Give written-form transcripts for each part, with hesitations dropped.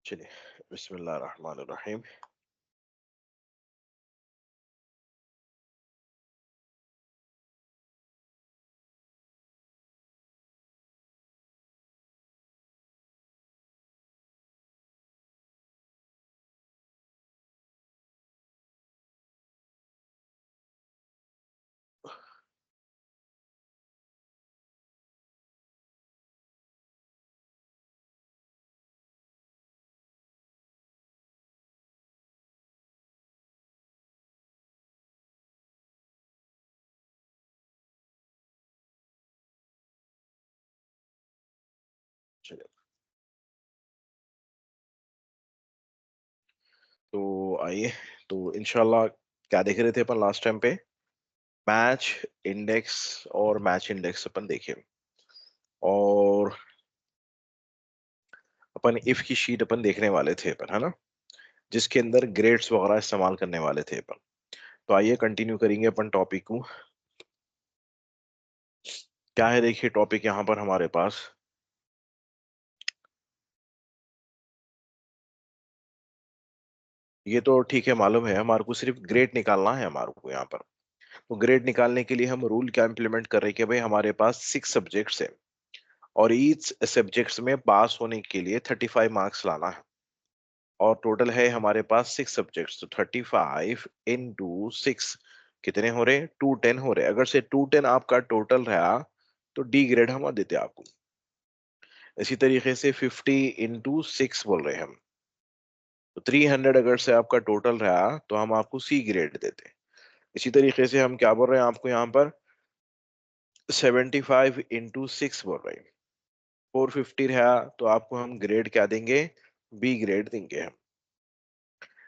चलिए, बिस्मिल्लाह रहमान रहीम। चलिए, तो आइए, तो इंशाल्लाह क्या देख रहे थे अपन लास्ट टाइम पे? मैच इंडेक्स और मैच इंडेक्स अपन देखे। और अपन इफ की शीट अपन देखने वाले थे अपन, है ना, जिसके अंदर ग्रेड्स वगैरह इस्तेमाल करने वाले थे अपन। तो आइए कंटिन्यू करेंगे अपन टॉपिक को। क्या है, देखिए टॉपिक यहाँ पर हमारे पास। ये तो ठीक है, मालूम है हमारे को, सिर्फ ग्रेड निकालना है हमारे को यहाँ पर। तो ग्रेड निकालने के लिए हम रूल क्या इंप्लीमेंट कर रहे हैं कि भाई हमारे पास 6 सब्जेक्ट्स है, और ईच सब्जेक्ट्स में पास होने के लिए 35 मार्क्स लाना है। और टोटल है हमारे पास 6 सब्जेक्ट्स, तो 35 × 6 कितने हो रहे? 210 हो रहे। अगर से 210 आपका टोटल रहा तो डी ग्रेड हम देते आपको। इसी तरीके से 50 × 6 बोल रहे हैं हम, तो 300 अगर से आपका टोटल रहा तो हम आपको सी ग्रेड देते। इसी तरीके से हम क्या बोल रहे हैं आपको यहाँ पर, 75 × 6 बोल रहे हैं। 450 रहा तो आपको हम ग्रेड क्या देंगे? बी ग्रेड देंगे हम।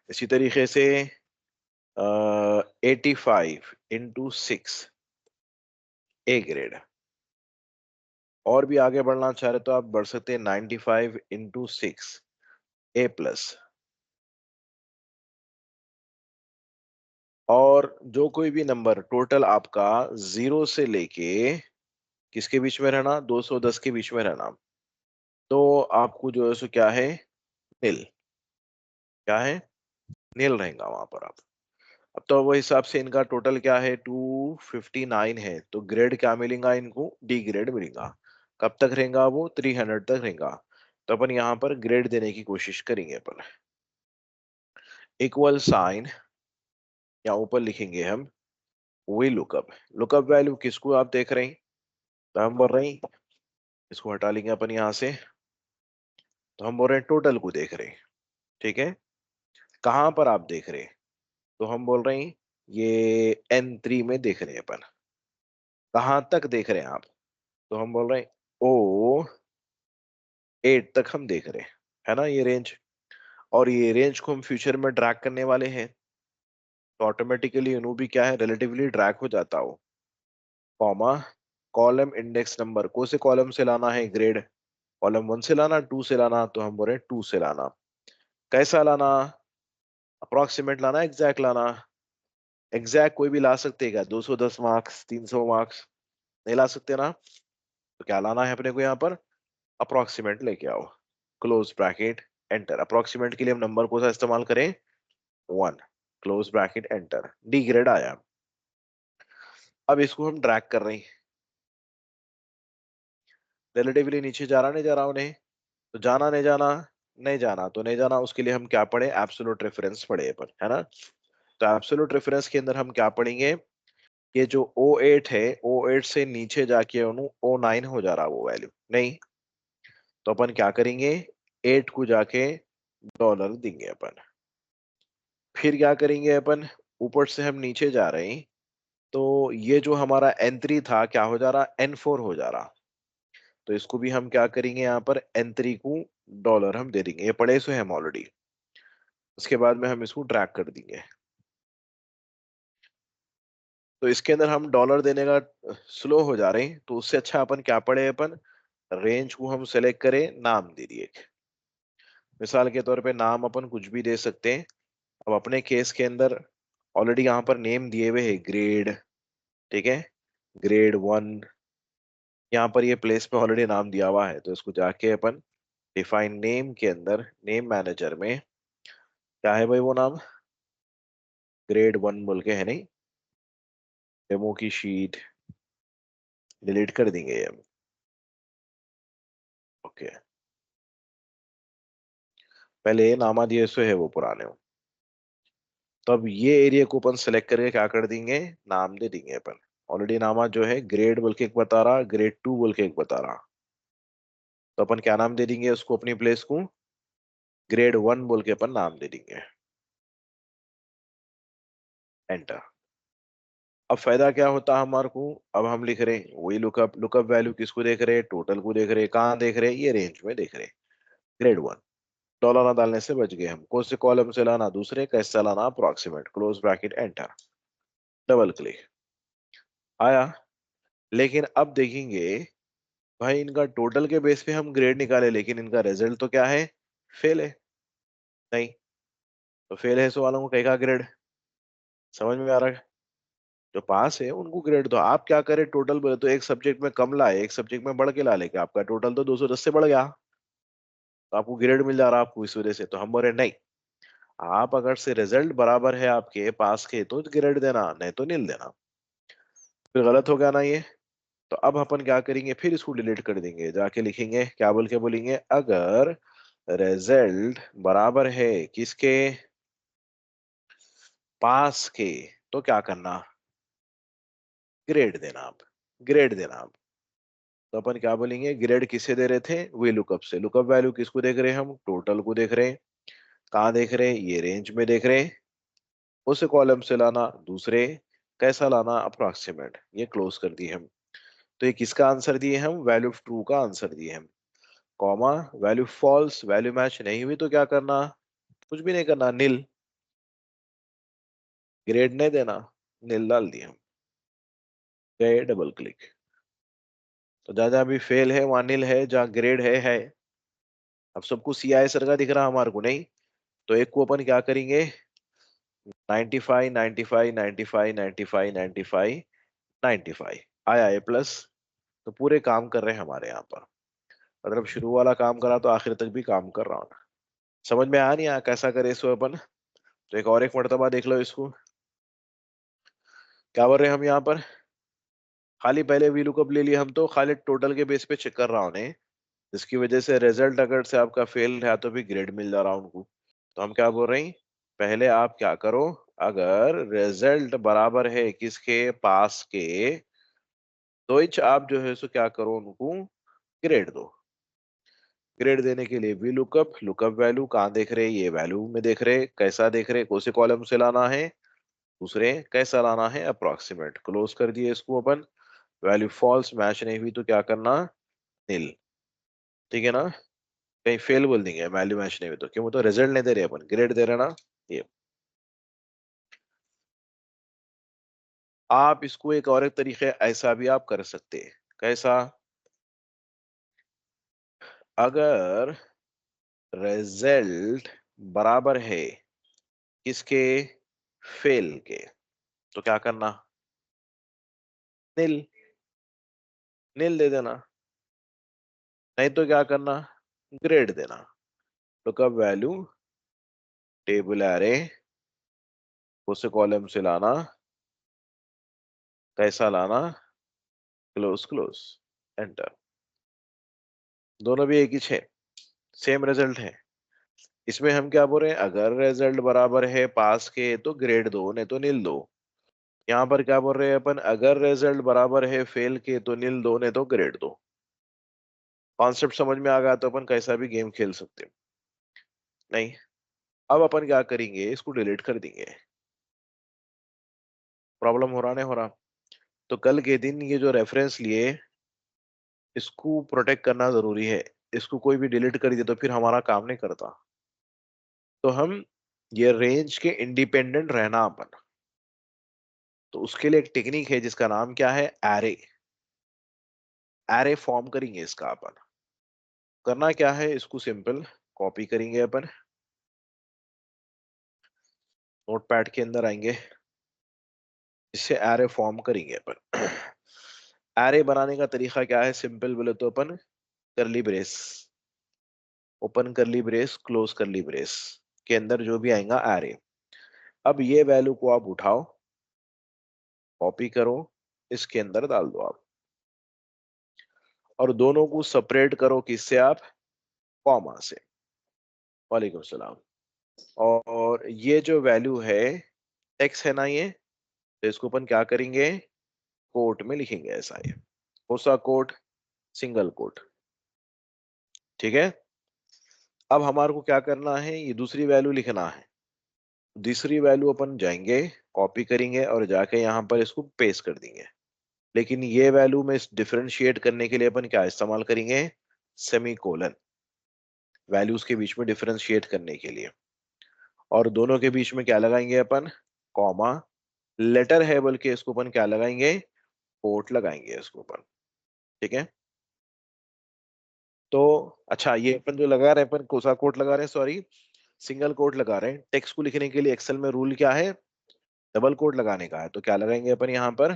इसी तरीके से 85 × 6 ए ग्रेड। और भी आगे बढ़ना चाह रहे तो आप बढ़ सकते हैं 95 × 6 ए प्लस। और जो कोई भी नंबर टोटल आपका 0 से लेके किसके बीच में रहना, 210 के बीच में रहना, तो आपको जो है सो क्या है, नील। क्या है? नील रहेगा वहां पर आप। अब तो वो हिसाब से इनका टोटल क्या है, 259 है, तो ग्रेड क्या मिलेगा इनको? डी ग्रेड मिलेगा। कब तक रहेगा वो? 300 तक रहेगा। तो अपन यहाँ पर ग्रेड देने की कोशिश करेंगे अपन। इक्वल साइन या ऊपर लिखेंगे हम वी लुकअप। लुकअप वैल्यू किसको आप देख रहे हैं? तो हम बोल रहे हैं, इसको हटा लेंगे अपन यहाँ से। तो हम बोल रहे हैं टोटल को देख रहे हैं। ठीक है, कहाँ पर आप देख रहे हैं? तो हम बोल रहे हैं ये N3 में देख रहे हैं अपन। कहाँ तक देख रहे हैं आप? तो हम बोल रहे हैं O8 तक हम देख रहे हैं, है ना, ये रेंज। और ये रेंज को हम फ्यूचर में ड्रैग करने वाले हैं, तो ऑटोमेटिकली इनू भी क्या है, रिलेटिवली ड्रैग हो जाता हो। कॉमा, कॉलम इंडेक्स नंबर को से कॉलम से लाना है ग्रेड, कॉलम 1 से लाना, 2 से लाना, तो हम बोल रहे हैं 2 से लाना। कैसा लाना? अप्रोक्सीमेट लाना, एग्जैक्ट लाना? एग्जैक्ट कोई भी ला सकते हैं क्या? 210 मार्क्स, 300 मार्क्स नहीं ला सकते ना। तो क्या लाना है अपने को यहाँ पर? अप्रोक्सीमेट लेके आओ। Close bracket enter. अप्रोक्सीमेट के लिए हम नंबर को सा इस्तेमाल करें 1, close bracket enter, D grade आया। अब इसको हम ड्रैग कर रहे हैं, रिलेटिवली नीचे जा रहा नहीं जा रहा उन्हें, तो जाना नहीं जाना, नहीं जाना तो नहीं जाना। उसके लिए हम क्या पढ़े? एब्सोल्यूट रेफरेंस पढ़े अपन, है ना। तो एब्सोल्यूट रेफरेंस के अंदर हम क्या पढ़ेंगे? ये जो O8 है, O8 से नीचे जाके O9 हो जा रहा वो वैल्यू नहीं, तो अपन क्या करेंगे? 8 को जाके डॉलर देंगे अपन। फिर क्या करेंगे अपन? ऊपर से हम नीचे जा रहे हैं, तो ये जो हमारा N3 था क्या हो जा रहा? N4 हो जा रहा। तो इसको भी हम क्या करेंगे यहाँ पर? N3 को डॉलर हम दे देंगे, ये पढ़े सो हम ऑलरेडी। उसके बाद में हम इसको ड्रैग कर देंगे। तो इसके अंदर हम डॉलर देने का स्लो हो जा रहे हैं, तो उससे अच्छा अपन क्या पढ़े? अपन रेंज को हम सेलेक्ट करें, नाम दे दिए। मिसाल के तौर पे नाम अपन कुछ भी दे सकते हैं। अब अपने केस के अंदर ऑलरेडी यहाँ पर नेम दिए हुए है ग्रेड। ठीक है, ग्रेड 1, यहाँ पर ये प्लेस पे ऑलरेडी नाम दिया हुआ है, तो इसको जाके अपन डिफाइन नेम के अंदर नेम मैनेजर में क्या है भाई वो नाम, grade 1 बोल के है नहीं, डेमो की शीट डिलीट कर देंगे ये। ओके, पहले ये नामा दिए सो है वो पुराने हो। तो अब ये एरिया को अपन सेलेक्ट करके क्या कर देंगे, नाम दे देंगे अपन। ऑलरेडी नामा जो है ग्रेड बोल के एक बता रहा, grade 2 बोल के एक बता रहा, तो अपन क्या नाम दे देंगे उसको, अपनी प्लेस को grade 1 बोल के अपन नाम दे देंगे। एंटर। अब फायदा क्या होता है हमारे को, अब हम लिख रहे हैं वही लुकअप, लुकअप वैल्यू किसको देख रहे हैं, टोटल को देख रहे हैं, कहाँ देख रहे हैं, ये रेंज में देख रहे हैं, grade 1। डॉलर ना डालने से बच गए हम, कौन से कॉलम से लाना, दूसरे, कैसे लाना, approximate, close bracket, enter, double click, आया। लेकिन अब देखेंगे भाई इनका टोटल के बेस पे हम ग्रेड निकाले, लेकिन इनका रिजल्ट तो क्या है, फेल है। नहीं, तो फेल है सो वालों को कहेगा ग्रेड, समझ में आ रहा है। जो पास है उनको ग्रेड दो। आप क्या करें, टोटल बोले तो एक सब्जेक्ट में कम लाए, एक सब्जेक्ट में बढ़ के ला लेके आपका टोटल तो 210 से बढ़ गया, तो आपको ग्रेड मिल जा रहा है आपको इस वजह से। तो हम बोले नहीं, आप अगर से रिजल्ट बराबर है आपके पास के तो ग्रेड देना, नहीं तो नील देना। फिर गलत हो गया ना ये। तो अब अपन क्या करेंगे, फिर इसको डिलीट कर देंगे, जाके लिखेंगे क्या बोल के बोलेंगे, अगर रिजल्ट बराबर है किसके, पास के, तो क्या करना, ग्रेड देना आप, ग्रेड देना आप। तो अपन क्या बोलेंगे, ग्रेड किसे दे रहे थे, वी लुकअप से, लुकअप वैल्यू किसको देख रहे हैं हम, टोटल को देख रहे हैं, कहाँ देख रहे हैं, ये रेंज में देख रहे हैं, उस कॉलम से लाना, दूसरे, कैसा लाना, अप्रोक्सीमेट, ये क्लोज कर दिए हम। तो ये किसका आंसर दिए हम, वैल्यू ट्रू का आंसर दिए हम, comma, value false, value match नहीं हुई तो क्या करना, कुछ भी नहीं करना, नील, ग्रेड नहीं देना, नील डाल दिया हम, गए, डबल क्लिक। तो जहाँ जहाँ भी फेल है वहां नील है, जहाँ ग्रेड है। अब सबको सी आई सर का दिख रहा हमारे को नहीं, तो एक को अपन क्या करेंगे, 95 95 95 95 95 95, आया A+। तो पूरे काम कर रहे हैं हमारे यहाँ पर, मतलब शुरू वाला काम करा तो आखिर तक भी काम कर रहा हूँ। समझ में आया नहीं आया कैसा करे इसको अपन। तो एक और एक मर्तबा देख लो इसको, क्या बोल रहे हैं हम यहाँ पर, खाली पहले वी लुकअप ले लिया हम, तो खाली टोटल के बेस पे चेक कर रहा हूँ उन्हें, जिसकी वजह से रिजल्ट अगर से आपका फेल रहा तो भी ग्रेड मिल जा रहा उनको। तो हम क्या बोल रहे हैं, पहले आप क्या करो, अगर रिजल्ट बराबर है किसके, पास के, तो इच आप जो है सो क्या करो, उनको ग्रेड दो। ग्रेड देने के लिए वी लुकअप, लुकअप वैल्यू कहाँ देख रहे हैं, ये वैल्यू में देख रहे हैं, कैसा देख रहे हैं, कौन से कॉलम से लाना है, दूसरे, कैसा लाना है, अप्रोक्सीमेट, क्लोज कर दिए इसको अपन। वैल्यू फॉल्स मैच नहीं हुई तो क्या करना, नील, ठीक है ना। कहीं फेल बोल देंगे वैल्यू मैच नहीं हुई तो, क्यों, वो तो रिजल्ट नहीं दे रहे अपन, ग्रेड दे रहे ना ये। आप इसको एक और एक तरीके ऐसा भी आप कर सकते हैं, कैसा, अगर रिजल्ट बराबर है किसके, फेल के, तो क्या करना, नील, नील दे देना, नहीं तो क्या करना, ग्रेड देना। लुकअप वैल्यू, टेबल एरे, उस कॉलम से लाना, कैसा लाना, क्लोज क्लोज, एंटर। दोनों भी एक ही है, सेम रिजल्ट है। इसमें हम क्या बोल रहे हैं, अगर रिजल्ट बराबर है पास के तो ग्रेड दो, नहीं तो नील दो। यहाँ पर क्या बोल रहे हैं अपन, अगर रिजल्ट बराबर है फेल के तो नील दो, नहीं तो ग्रेड दो। कॉन्सेप्ट समझ में आ गया तो अपन कैसा भी गेम खेल सकते हैं। नहीं, अब अपन क्या करेंगे, इसको डिलीट कर देंगे। प्रॉब्लम हो रहा नहीं हो रहा। तो कल के दिन ये जो रेफरेंस लिए, इसको प्रोटेक्ट करना जरूरी है। इसको कोई भी डिलीट कर दे तो फिर हमारा काम नहीं करता। तो हम ये रेंज के इंडिपेंडेंट रहना अपन, तो उसके लिए एक टेक्निक है जिसका नाम क्या है, एरे। एरे फॉर्म करेंगे इसका अपन। करना क्या है, इसको सिंपल कॉपी करेंगे अपन, नोटपैड के अंदर आएंगे, इससे एरे फॉर्म करेंगे अपन। एरे बनाने का तरीका क्या है, सिंपल बोले तो अपन करली ब्रेस, ओपन करली ब्रेस क्लोज करली ब्रेस के अंदर जो भी आएगा एरे। अब ये वैल्यू को आप उठाओ, कॉपी करो, इसके अंदर डाल दो आप, और दोनों को सेपरेट करो किससे आप, कॉमा से। वालेकुम सलाम। और ये जो वैल्यू है एक्स है ना, ये तो इसको अपन क्या करेंगे, कोट में लिखेंगे ऐसा, ये कौन सा कोट, सिंगल कोट। ठीक है। अब हमारे को क्या करना है, ये दूसरी वैल्यू लिखना है। दूसरी वैल्यू अपन जाएंगे, कॉपी करेंगे और जाके यहाँ पर इसको पेस्ट कर देंगे। लेकिन ये वैल्यू में डिफरेंशिएट करने के लिए अपन क्या इस्तेमाल करेंगे, सेमी कोलन, वैल्यूज के बीच में डिफरेंशिएट करने के लिए। और दोनों के बीच में क्या लगाएंगे अपन, कॉमा। लेटर है बल्कि इसको अपन क्या लगाएंगे, कोट लगाएंगे इसको अपन। ठीक है। तो अच्छा, ये अपन जो लगा रहे हैं, अपन कोसा कोट लगा रहे हैं, सॉरी, सिंगल कोट लगा रहे हैं। टेक्स्ट को लिखने के लिए एक्सेल में रूल क्या है, डबल कोट लगाने का है। तो क्या लगाएंगे अपन यहाँ पर,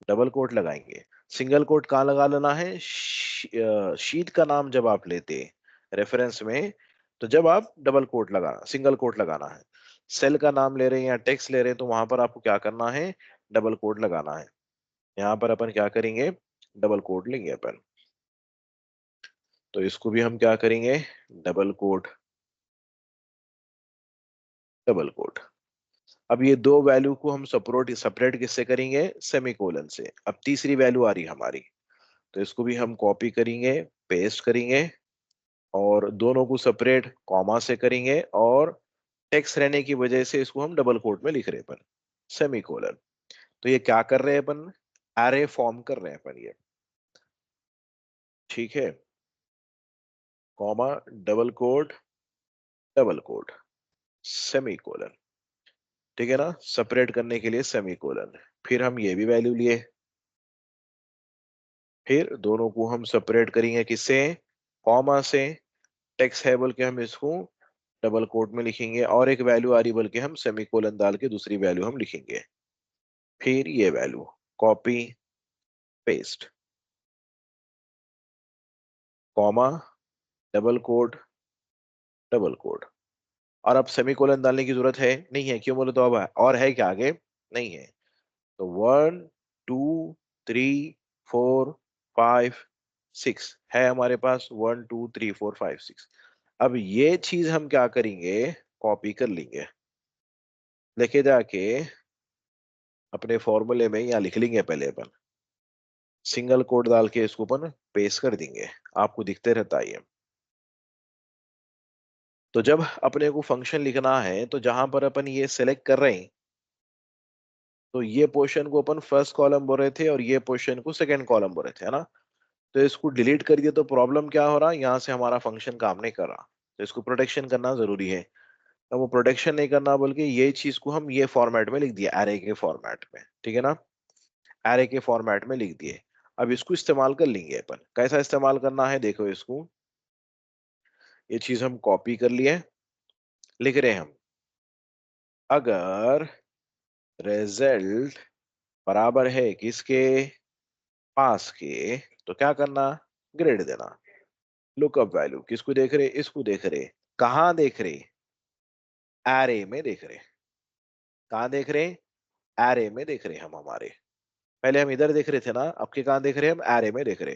डबल कोट लगाएंगे। सिंगल कोट कहाँ लगा लेना है, शीट का नाम जब आप लेते रेफरेंस में, तो जब आप डबल कोट लगाना, सिंगल कोट लगाना है। सेल का नाम ले रहे हैं या टेक्स्ट ले रहे हैं, तो वहां पर आपको क्या करना है, डबल कोट लगाना है। यहाँ पर अपन क्या करेंगे, डबल कोट लेंगे अपन। तो इसको भी हम क्या करेंगे, डबल कोट, डबल कोट। अब ये दो वैल्यू को हम सेपरेट सेपरेट किससे करेंगे, सेमीकोलन से। अब तीसरी वैल्यू आ रही हमारी, तो इसको भी हम कॉपी करेंगे, पेस्ट करेंगे, और दोनों को सेपरेट कॉमा से करेंगे, और टेक्स्ट रहने की वजह से इसको हम डबल कोट में लिख रहे हैं अपन, सेमीकोलन। तो ये क्या कर रहे हैं अपन, एरे फॉर्म कर रहे हैं अपन ये। ठीक है, comma, double quote, double quote, semicolon. ठीक है ना, सेपरेट करने के लिए सेमीकोलन। फिर हम ये भी वैल्यू लिए, फिर दोनों को हम सेपरेट करेंगे किससे, कॉमा से। टेक्स्ट है बोल के हम इसको डबल कोट में लिखेंगे, और एक वैल्यू आ रही बोल के हम सेमीकोलन डाल के दूसरी वैल्यू हम लिखेंगे। फिर ये value copy, paste, comma, double quote, double quote. और अब सेमीकोलन डालने की जरूरत है नहीं है, क्यों बोले तो अब और है क्या आगे, नहीं है। तो 1 2 3 4 5 6 है हमारे पास, 1 2 3 4 5 6। अब ये चीज हम क्या करेंगे, कॉपी कर लेंगे, लेके जाके अपने फॉर्मूले में यहाँ लिख लेंगे पहले अपन, सिंगल कोट डाल के इसको अपन पेस्ट कर देंगे। आपको दिखते रहता है ये। तो जब अपने को फंक्शन लिखना है, तो जहां पर अपन ये सेलेक्ट कर रहे हैं, तो ये पोर्शन को अपन फर्स्ट कॉलम बोल रहे थे और ये पोर्शन को सेकंड कॉलम बोल रहे थे, है ना। तो इसको डिलीट कर दिया, तो प्रॉब्लम क्या हो रहा है, यहाँ से हमारा फंक्शन काम नहीं कर रहा। तो इसको प्रोटेक्शन करना जरूरी है। अब वो प्रोटेक्शन नहीं करना, बल्कि ये चीज को हम ये फॉर्मेट में लिख दिया, एरे के फॉर्मेट में। ठीक है ना, एरे के फॉर्मेट में लिख दिए। अब इसको इस्तेमाल कर लेंगे अपन, कैसा इस्तेमाल करना है देखो इसको। ये चीज हम कॉपी कर लिए, लिख रहे हैं हम, अगर रिजल्ट बराबर है किसके, पास के, तो क्या करना, ग्रेड देना। लुकअप वैल्यू किसको देख रहे, इसको देख रहे, कहाँ देख रहे, एरे में देख रहे। कहाँ देख रहे, एरे में देख रहे हम हमारे। पहले हम इधर देख रहे थे ना, अब के कहाँ देख रहे हैं, हम एरे में देख रहे।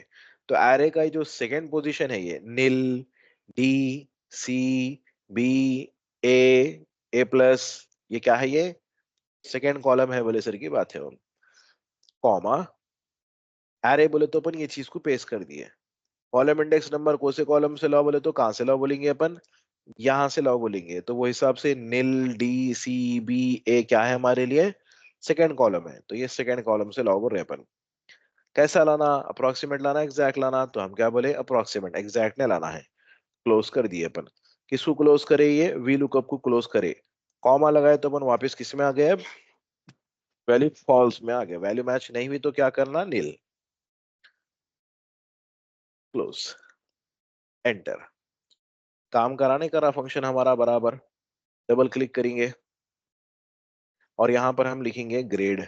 तो एरे का जो सेकंड पोजीशन है, ये नील, डी, सी, बी, ए प्लस, ये क्या है, ये सेकंड कॉलम है, बोले सर की बात है। कॉमा, एरे बोले तो अपन ये चीज को पेस्ट कर दिए। कॉलम इंडेक्स नंबर कौन से कॉलम से लाओ, बोले तो कहाँ से लाओ बोलेंगे अपन, यहां से लाओ बोलेंगे। तो वो हिसाब से नील, डी, सी, बी, ए क्या है हमारे लिए, सेकंड कॉलम है। तो ये सेकंड कॉलम से लाओ बोल रहे हैं अपन। कैसा लाना, अप्रोक्सीमेट लाना, एग्जैक्ट लाना, तो हम क्या बोले, अप्रोक्सीमेट, एग्जैक्ट नहीं लाना है। क्लोज कर दिए अपन। किसको क्लोज करे, ये वी लुकअप को क्लोज करे। कॉमा लगाए तो अपन वापस किस में आ गए, अब वैल्यू फॉल्स में आ गए। वैल्यू मैच नहीं हुई तो क्या करना, नील, क्लोज, एंटर। काम करा नहीं करा फंक्शन हमारा बराबर। डबल क्लिक करेंगे और यहां पर हम लिखेंगे ग्रेड।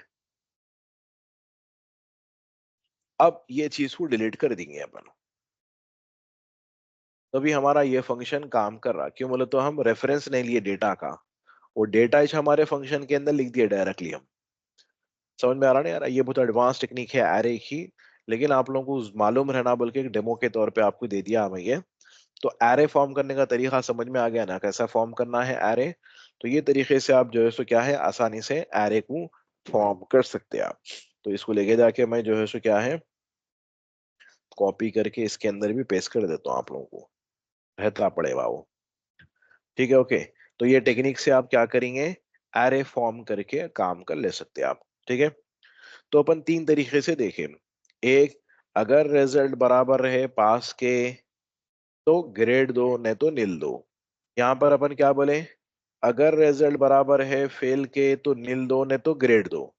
अब ये चीज को डिलीट कर देंगे अपन। तो भी हमारा ये फंक्शन काम कर रहा, क्यों बोले तो हम रेफरेंस नहीं लिए डेटा का, वो डेटा इस हमारे फंक्शन के अंदर लिख दिया डायरेक्टली हम। समझ में आ रहा नहीं आ रहा? ये बहुत एडवांस टेक्निक है एरे की, लेकिन आप लोगों को मालूम रहना, बल्कि एक डेमो के तौर पे आपको दे दिया हमें ये। तो एरे फॉर्म करने का तरीका समझ में आ गया ना, कैसा फॉर्म करना है एरे। तो ये तरीके से आप जो है सो क्या है आसानी से एरे को फॉर्म कर सकते हैं आप। तो इसको लेके जाके मैं जो है सो क्या है कॉपी करके इसके अंदर भी पेस्ट कर देता हूँ, आप लोगों को रहता पड़ेगा वो। ठीक है, ओके। तो ये टेक्निक से आप क्या करेंगे, एरे फॉर्म करके काम कर ले सकते हैं आप। ठीक है, तो अपन तीन तरीके से देखें। एक, अगर रिजल्ट बराबर रहे पास के तो ग्रेड दो, नहीं तो नील दो। यहाँ पर अपन क्या बोले, अगर रिजल्ट बराबर है फेल के तो नील दो, नहीं तो ग्रेड दो।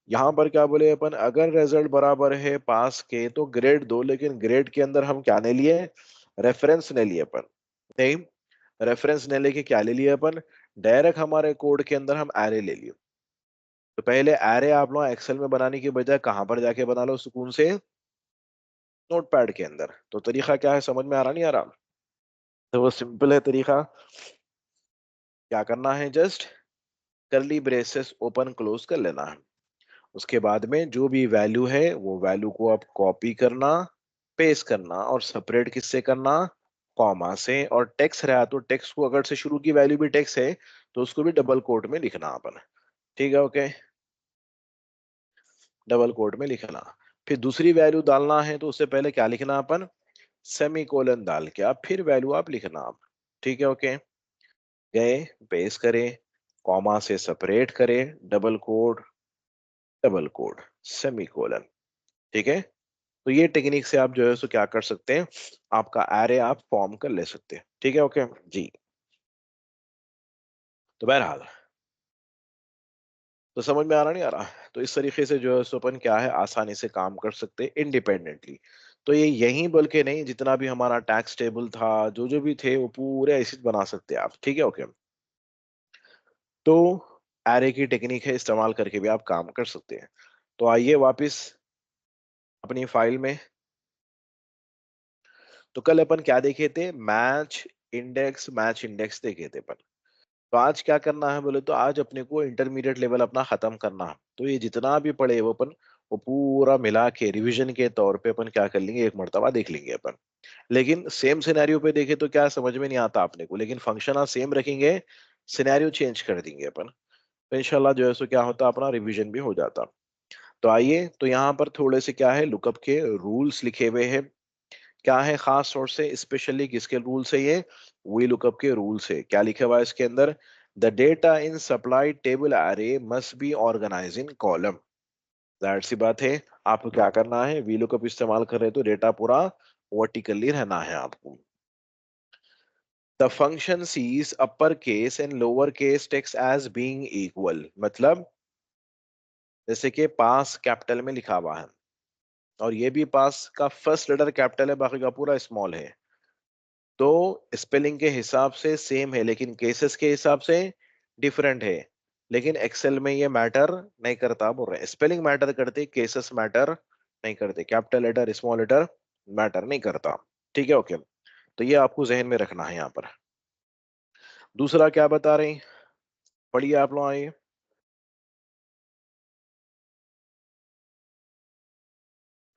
यहाँ पर क्या बोले अपन, अगर रिजल्ट बराबर है पास के तो ग्रेड दो, लेकिन ग्रेड के अंदर हम क्या नहीं लिए, रेफरेंस नहीं लिए अपन। नहीं, रेफरेंस नहीं लेके क्या ले लिए अपन, डायरेक्ट हमारे कोड के अंदर हम एरे ले लिए। तो पहले एरे आप लोग एक्सेल में बनाने की बजाय कहां पर जाके बना लो सुकून से, नोटपैड के अंदर। तो तरीका क्या है समझ में आ रहा नहीं आ रहा? तो वो सिंपल है तरीका। क्या करना है, जस्ट करली ब्रेसेस ओपन क्लोज कर लेना है। उसके बाद में जो भी वैल्यू है वो वैल्यू को आप कॉपी करना, पेस्ट करना, और सेपरेट किससे करना, कॉमा से। और टेक्स्ट रहा तो टेक्स्ट को, अगर से शुरू की वैल्यू भी टेक्स्ट है तो उसको भी डबल कोट में लिखना अपन। ठीक है, ओके, डबल कोट में लिखना। फिर दूसरी वैल्यू डालना है तो उससे पहले क्या लिखना अपन, सेमी कोलन डाल के आप फिर वैल्यू आप लिखना आप। ठीक है, ओके, गए, पेस्ट करें, कॉमा से सेपरेट करें, double quote, double quote, semi colon. ठीक है, तो ये टेक्निक से आप जो है सो क्या कर सकते हैं, आपका एरे आप फॉर्म कर ले सकते हैं। ठीक है, ओके जी। तो बहरहाल, तो समझ में आ रहा नहीं आ रहा? तो इस तरीके से जो है सो अपन क्या है आसानी से काम कर सकते हैं इंडिपेंडेंटली। तो ये यहीं बल्कि नहीं, जितना भी हमारा टैक्स टेबल था, जो जो भी थे वो पूरे ऐसे बना सकते हैं आप। ठीक है, ओके। तो एरे की टेक्निक है, इस्तेमाल करके भी आप काम कर सकते हैं। तो आइए वापस अपनी फाइल में। तो कल अपन क्या देखे थे, मैच इंडेक्स देखे थे अपन। तो आज क्या करना है बोले तो आज अपने को इंटरमीडिएट लेवल अपना खत्म करना है। तो ये जितना भी पढ़े वो अपन वो पूरा मिला के रिवीजन के तौर पे अपन क्या कर लेंगे, एक मर्तबा देख लेंगे अपन। लेकिन सेम सिनेरियो पे देखे तो क्या समझ में नहीं आता अपने को, लेकिन फंक्शन आज सेम रखेंगे, सिनेरियो चेंज कर देंगे अपन। तो इंशाल्लाह जो है सो क्या होता अपना रिवीजन भी हो जाता। तो आइए, तो यहाँ पर थोड़े से क्या है लुकअप के रूल्स लिखे हुए हैं। क्या है खास तौर से स्पेशली किसके रूल्स है ये, वी लुकअप के रूल्स है। क्या लिखा हुआ है इसके अंदर, the data in supply table array must be organise in column. जाहिर सी बात है, आपको क्या करना है, वी लुकअप इस्तेमाल कर रहे हैं तो डेटा पूरा वर्टिकली रहना है आपको। The function sees upper case and lower case text as being equal, मतलब जैसे कि पास कैपिटल में लिखा हुआ है और ये भी पास का फर्स्ट लेटर कैपिटल है, बाकी का पूरा स्मॉल है, तो स्पेलिंग के हिसाब से सेम है लेकिन केसेस के हिसाब से डिफरेंट है। लेकिन एक्सेल में ये मैटर नहीं करता, बोल रहे हैं स्पेलिंग मैटर करते, केसेस मैटर नहीं करते, capital letter small letter matter नहीं करता। ठीक है, ओके। तो ये आपको जहन में रखना है यहाँ पर। दूसरा क्या बता रहे हैं, पढ़िए आप लोग आइए।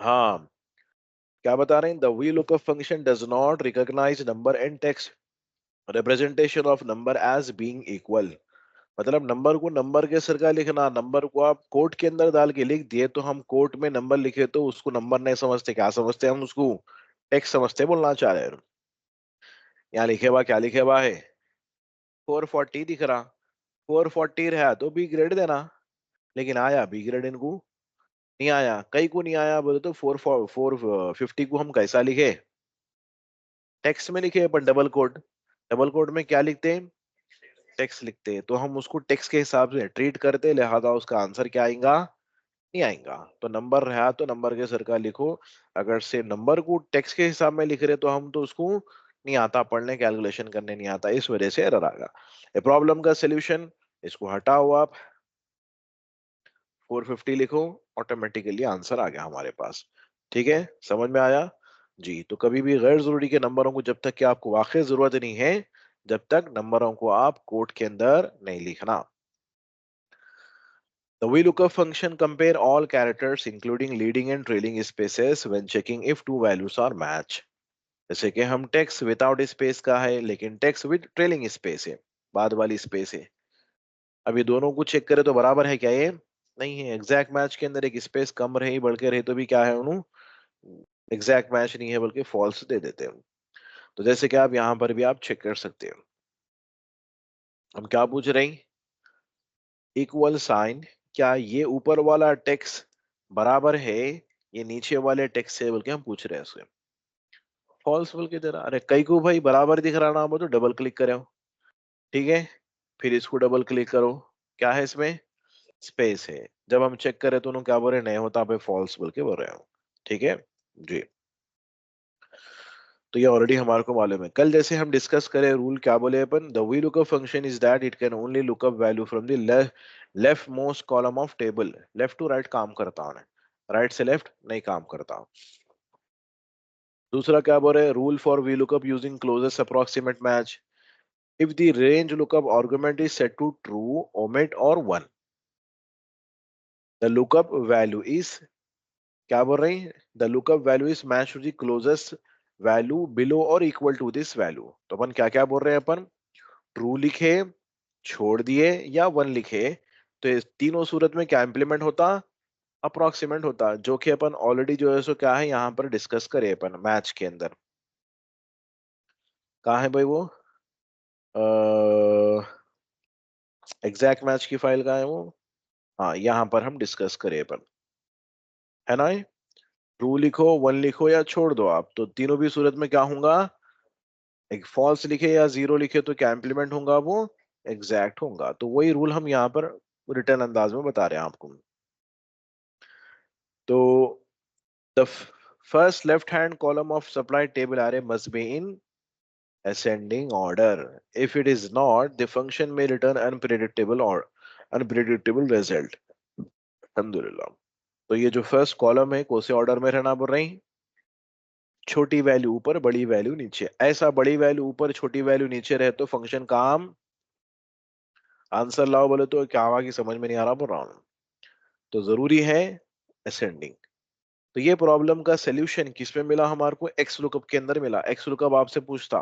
हाँ, क्या बता रहे हैं, the V lookup function does not recognise number and text representation of number as being equal. मतलब नंबर को नंबर के सर का लिखना, नंबर को आप कोट के अंदर डाल के लिख दिए तो हम कोट में नंबर लिखे तो उसको नंबर नहीं समझते, क्या समझते हम उसको, टेक्स्ट समझते, बोलना चाह रहे हैं। यहाँ लिखे हुआ क्या लिखे हुआ है, 440 दिख रहा, 440 रहा तो बी ग्रेड देना। लेकिन आया बी ग्रेड इनको नहीं आया, कई को नहीं आया बोले तो 450 को हम कैसा लिखे, टेक्स्ट में लिखे अपन डबल कोट। डबल कोट में क्या लिखते हैं, टेक्स्ट लिखते हैं, तो हम उसको टेक्स्ट के हिसाब से ट्रीट करते हैं, लिहाजा उसका आंसर क्या आएगा, नहीं आएगा। तो नंबर रहा तो नंबर के सर का लिखो, अगर से नंबर को टेक्स्ट के हिसाब में लिख रहे तो हम तो उसको नहीं आता पढ़ने, कैलकुलेशन करने नहीं आता, इस वजह से एरर आएगा। ए प्रॉब्लम का सोल्यूशन, इसको हटाओ आप, 450 लिखो, ऑटोमेटिकली आंसर आ गया हमारे पास। ठीक है, समझ में आया? जी, तो कभी भी गैर जरूरी के नंबरों को जब तक कि आपको वाकई जरूरत नहीं है, जब तक नंबरों को आप कोड के अंदर नहीं लिखना। The VLOOKUP function compare all characters including leading and trailing spaces when checking if two values are match। जैसे कि हम टेक्स्ट विदाउट स्पेस का है लेकिन टेक्स्ट विद ट्रेलिंग स्पेस है, बाद वाली स्पेस है। अब ये दोनों को चेक करें तो बराबर है क्या? ये नहीं है। एग्जैक्ट मैच के अंदर एक स्पेस कम रही बढ़ के रही तो भी क्या है उन्होंने एग्जैक्ट मैच नहीं है बल्कि फॉल्स दे देते हैं। तो जैसे कि आप यहाँ पर भी आप चेक कर सकते हैं। हम क्या पूछ रहे हैं? इक्वल साइन, क्या ये ऊपर वाला टेक्स्ट बराबर है ये नीचे वाले टेक्स्ट से बोल के हम पूछ रहे हैं उससे। फॉल्स बोल के दे रहा। अरे कई को भाई बराबर दिख रहा ना हो तो डबल क्लिक करो। ठीक है, फिर इसको डबल क्लिक करो। क्या है इसमें? स्पेस है। जब हम चेक करें तो उन्होंने क्या बोल रहे हैं? नहीं होता पे फॉल्स बोल के बोल रहे हो। ठीक है जी। तो ये ऑलरेडी हमारे को मालूम है। कल जैसे हम डिस्कस करें रूल क्या बोले अपन, the V lookup function is that it can only lookup value from the leftmost column of table. Left to right काम करता है, राइट से लेफ्ट नहीं काम करता। दूसरा क्या बोल रहे हैं? Rule for V lookup using closest approximate match, if the range lookup argument is set to true, omit or 1, the lookup value is, क्या बोल रहे हैं? The lookup value is matched to the closest value below or equal to this value। तो अपन क्या क्या बोल रहे हैं? अपन ट्रू लिखे, छोड़ दिए या वन लिखे तो इस तीनों सूरत में क्या इंप्लीमेंट होता? अप्रोक्सीमेट होता, जो कि अपन ऑलरेडी जो है सो क्या है यहाँ पर डिस्कस करे अपन मैच के अंदर। कहाँ है भाई वो एग्जैक्ट मैच की फाइल? कहाँ है वो? हाँ, यहाँ पर हम डिस्कस करें अपन, है ना? ट्रू लिखो, वन लिखो या छोड़ दो आप, तो तीनों भी सूरत में क्या होगा? एक फॉल्स लिखे या जीरो लिखे तो क्या इंप्लीमेंट होगा? वो एग्जैक्ट होगा। तो वही रूल हम यहाँ पर रिटर्न अंदाज में बता रहे हैं आपको। तो the first left hand column of supply table array must be in ascending order। if it is not, the function may return unpredictable or unpredictable result। अल्हम्दुलिल्लाह। तो ये जो फर्स्ट कॉलम है कौन से ऑर्डर में रहना बोल रही? छोटी वैल्यू ऊपर बड़ी वैल्यू नीचे। ऐसा बड़ी वैल्यू ऊपर छोटी वैल्यू नीचे रहे तो फंक्शन काम। आंसर लाओ बोले तो क्या हुआ कि समझ में नहीं आ रहा बोल रहा हूँ। तो जरूरी है असेंडिंग। तो ये प्रॉब्लम का सोल्यूशन किसमें मिला हमारे को? एक्स लुकअप के अंदर मिला। एक्स लुकअप आपसे पूछता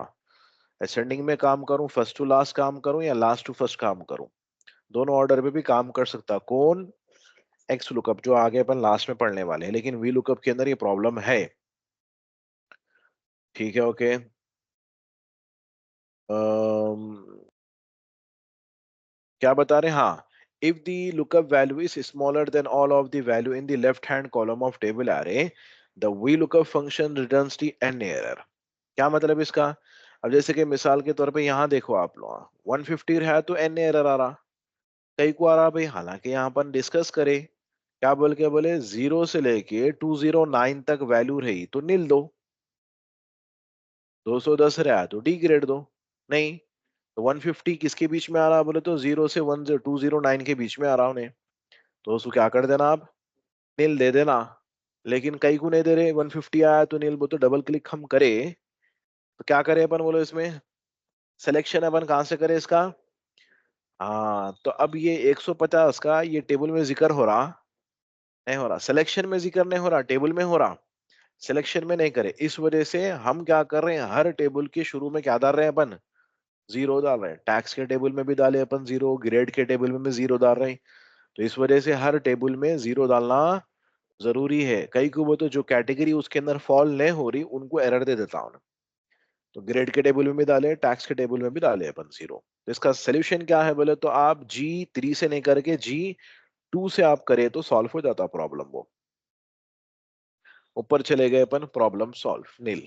असेंडिंग में काम करूं, फर्स्ट टू लास्ट काम करूं या लास्ट टू फर्स्ट काम करूं? दोनों ऑर्डर पे भी काम कर सकता कौन? एक्स लुकअप, जो आगे अपन लास्ट में पढ़ने वाले हैं। लेकिन वी लुकअप के अंदर ये प्रॉब्लम है। ठीक है ओके। क्या बता रहे हैं? हाँ, if the lookup value is smaller than all of the value in the left hand column of table array, the VLOOKUP function returns the n error। क्या मतलब इसका? अब जैसे कि मिसाल के तौर पे यहाँ देखो आप लोग 150 है तो n एरर आ रहा। कई को आ रहा भाई, हालांकि यहाँ पर डिस्कस करे क्या बोल के बोले 0 से लेके 209 तक वैल्यू रही तो नील दो, 210 रहा तो डी ग्रेड दो। नहीं, तो 150 किसके बीच में आ रहा बोले तो 0 से 209 के बीच में आ रहा उन्हें, तो उसको क्या कर देना आप? नील दे देना। लेकिन कई को नहीं दे रहे, 150 आया तो नील, वो तो डबल क्लिक हम करे तो क्या करे अपन बोलो इसमें? सिलेक्शन अपन कहाँ से करे इसका? हाँ, तो अब ये 150 का ये टेबल में जिक्र हो रहा नहीं हो रहा, सिलेक्शन में जिक्र नहीं हो रहा, टेबल में हो रहा, सिलेक्शन में नहीं करे। इस वजह से हम क्या कर रहे हैं? हर टेबल के शुरू में क्या डाल रहे हैं अपन? जीरो डाल रहे हैं। टैक्स के टेबल में भी डाले अपन जीरो, ग्रेड के टेबल में भी जीरो डाल रहे हैं। तो इस वजह से हर टेबल में जीरो डालना जरूरी है। कई को वो तो जो कैटेगरी उसके अंदर फॉल नहीं हो रही उनको एरर दे देता हूँ। तो ग्रेड के टेबल में भी डाले, टैक्स के टेबल में भी डाले अपन जीरो। तो इसका सोल्यूशन क्या है बोले तो आप G3 से नहीं करके G2 से आप करे तो सॉल्व हो जाता प्रॉब्लम। वो ऊपर चले गए अपन, प्रॉब्लम सॉल्व नील।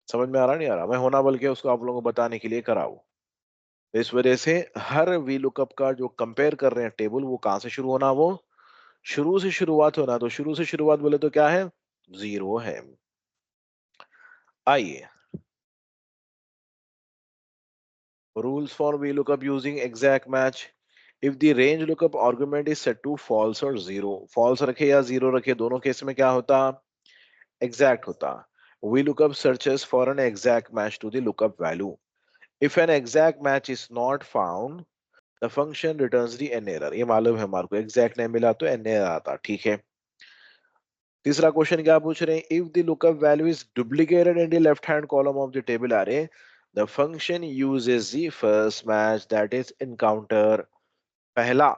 समझ में आ रहा नहीं आ रहा? मैं होना बल्कि उसको आप लोगों को बताने के लिए कराऊं। तो इस वजह से हर वी लुकअप का जो कंपेयर कर रहे हैं टेबल, वो कहां से शुरू होना? वो शुरू से शुरुआत होना। तो शुरू से शुरुआत बोले तो क्या है? जीरो है। आइए, rules for VLOOKUP using exact match। if the range lookup argument is set to false or zero, false रखे या zero रखे दोनों केस में क्या होता? exact होता। VLOOKUP searches for an exact match to the lookup value. If an exact match is not found, the function returns the n error. ये मालूम है हमारे को, exact नहीं मिला तो n error आता, ठीक है। तीसरा क्वेश्चन क्या पूछ रहे हैं, if the lookup value is duplicated in the left hand column of the table अरे the function uses the first match that is encounter. पहला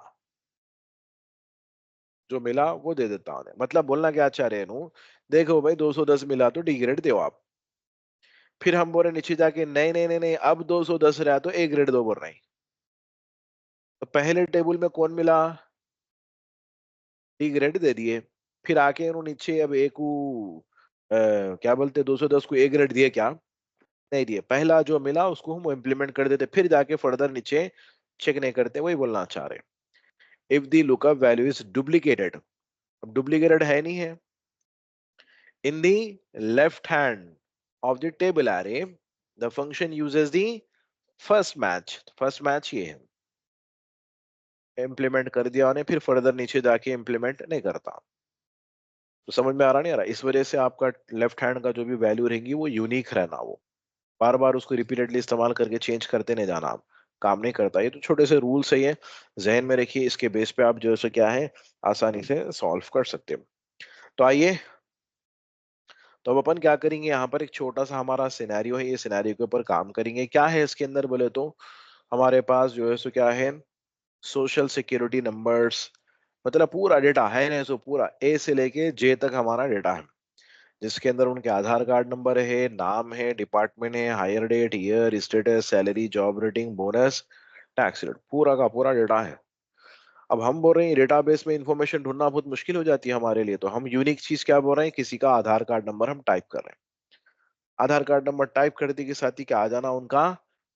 जो मिला वो दे देता हूं, मतलब बोलना क्या चाह रहे हैं, देखो भाई 210 मिला तो डी ग्रेड दो आप। फिर हम बोल रहे नीचे जाके नहीं नहीं नहीं नहीं, अब 210 रहा तो ए ग्रेड दो बोल रहे हैं। तो पहले टेबल में कौन मिला, डी ग्रेड दे दिए। फिर आके इन्होंने नीचे अब ए को क्या बोलते 210 को ए ग्रेड दिए क्या, नहीं दिए। पहला जो मिला उसको हम इम्प्लीमेंट कर देते, फिर जाके फर्दर नीचे चेक नहीं करते, वही बोलना चाह रहे। If the lookup value is duplicated, अब डुप्लीकेटेड है नहीं है, इन the left hand of the table array the function uses the first match. First match ये है, इम्प्लीमेंट कर दिया उन्हें, फिर फर्दर नीचे जाके इम्प्लीमेंट नहीं करता। तो समझ में आ रहा नहीं आ रहा, इस वजह से आपका लेफ्ट हैंड का जो भी वैल्यू रहेंगी वो यूनिक रहना, वो बार बार उसको रिपीटेडली इस्तेमाल करके चेंज करते नहीं जाना, आप काम नहीं करता। ये तो छोटे से रूल सही है, जहन में रखिए, इसके बेस पे आप जो है क्या है आसानी से सॉल्व कर सकते हैं। तो आइए, तो अब अपन क्या करेंगे, यहाँ पर एक छोटा सा हमारा सिनेरियो है, ये सिनेरियो के ऊपर काम करेंगे। क्या है इसके अंदर बोले तो, हमारे पास जो है क्या है, सोशल सिक्योरिटी नंबर्स, मतलब पूरा डेटा है ना, सो पूरा ए से लेके जे तक हमारा डेटा है, जिसके अंदर उनके आधार कार्ड नंबर है, नाम है, डिपार्टमेंट है, hire date, year, status, salary, job rating, bonus, tax rate, पूरा का पूरा डेटा है। अब हम बोल रहे हैं डेटाबेस में इंफॉर्मेशन ढूंढना बहुत मुश्किल हो जाती है हमारे लिए, तो हम यूनिक चीज क्या बोल रहे हैं, किसी का आधार कार्ड नंबर हम टाइप कर रहे हैं। आधार कार्ड नंबर टाइप करने के साथ ही क्या आ जाना उनका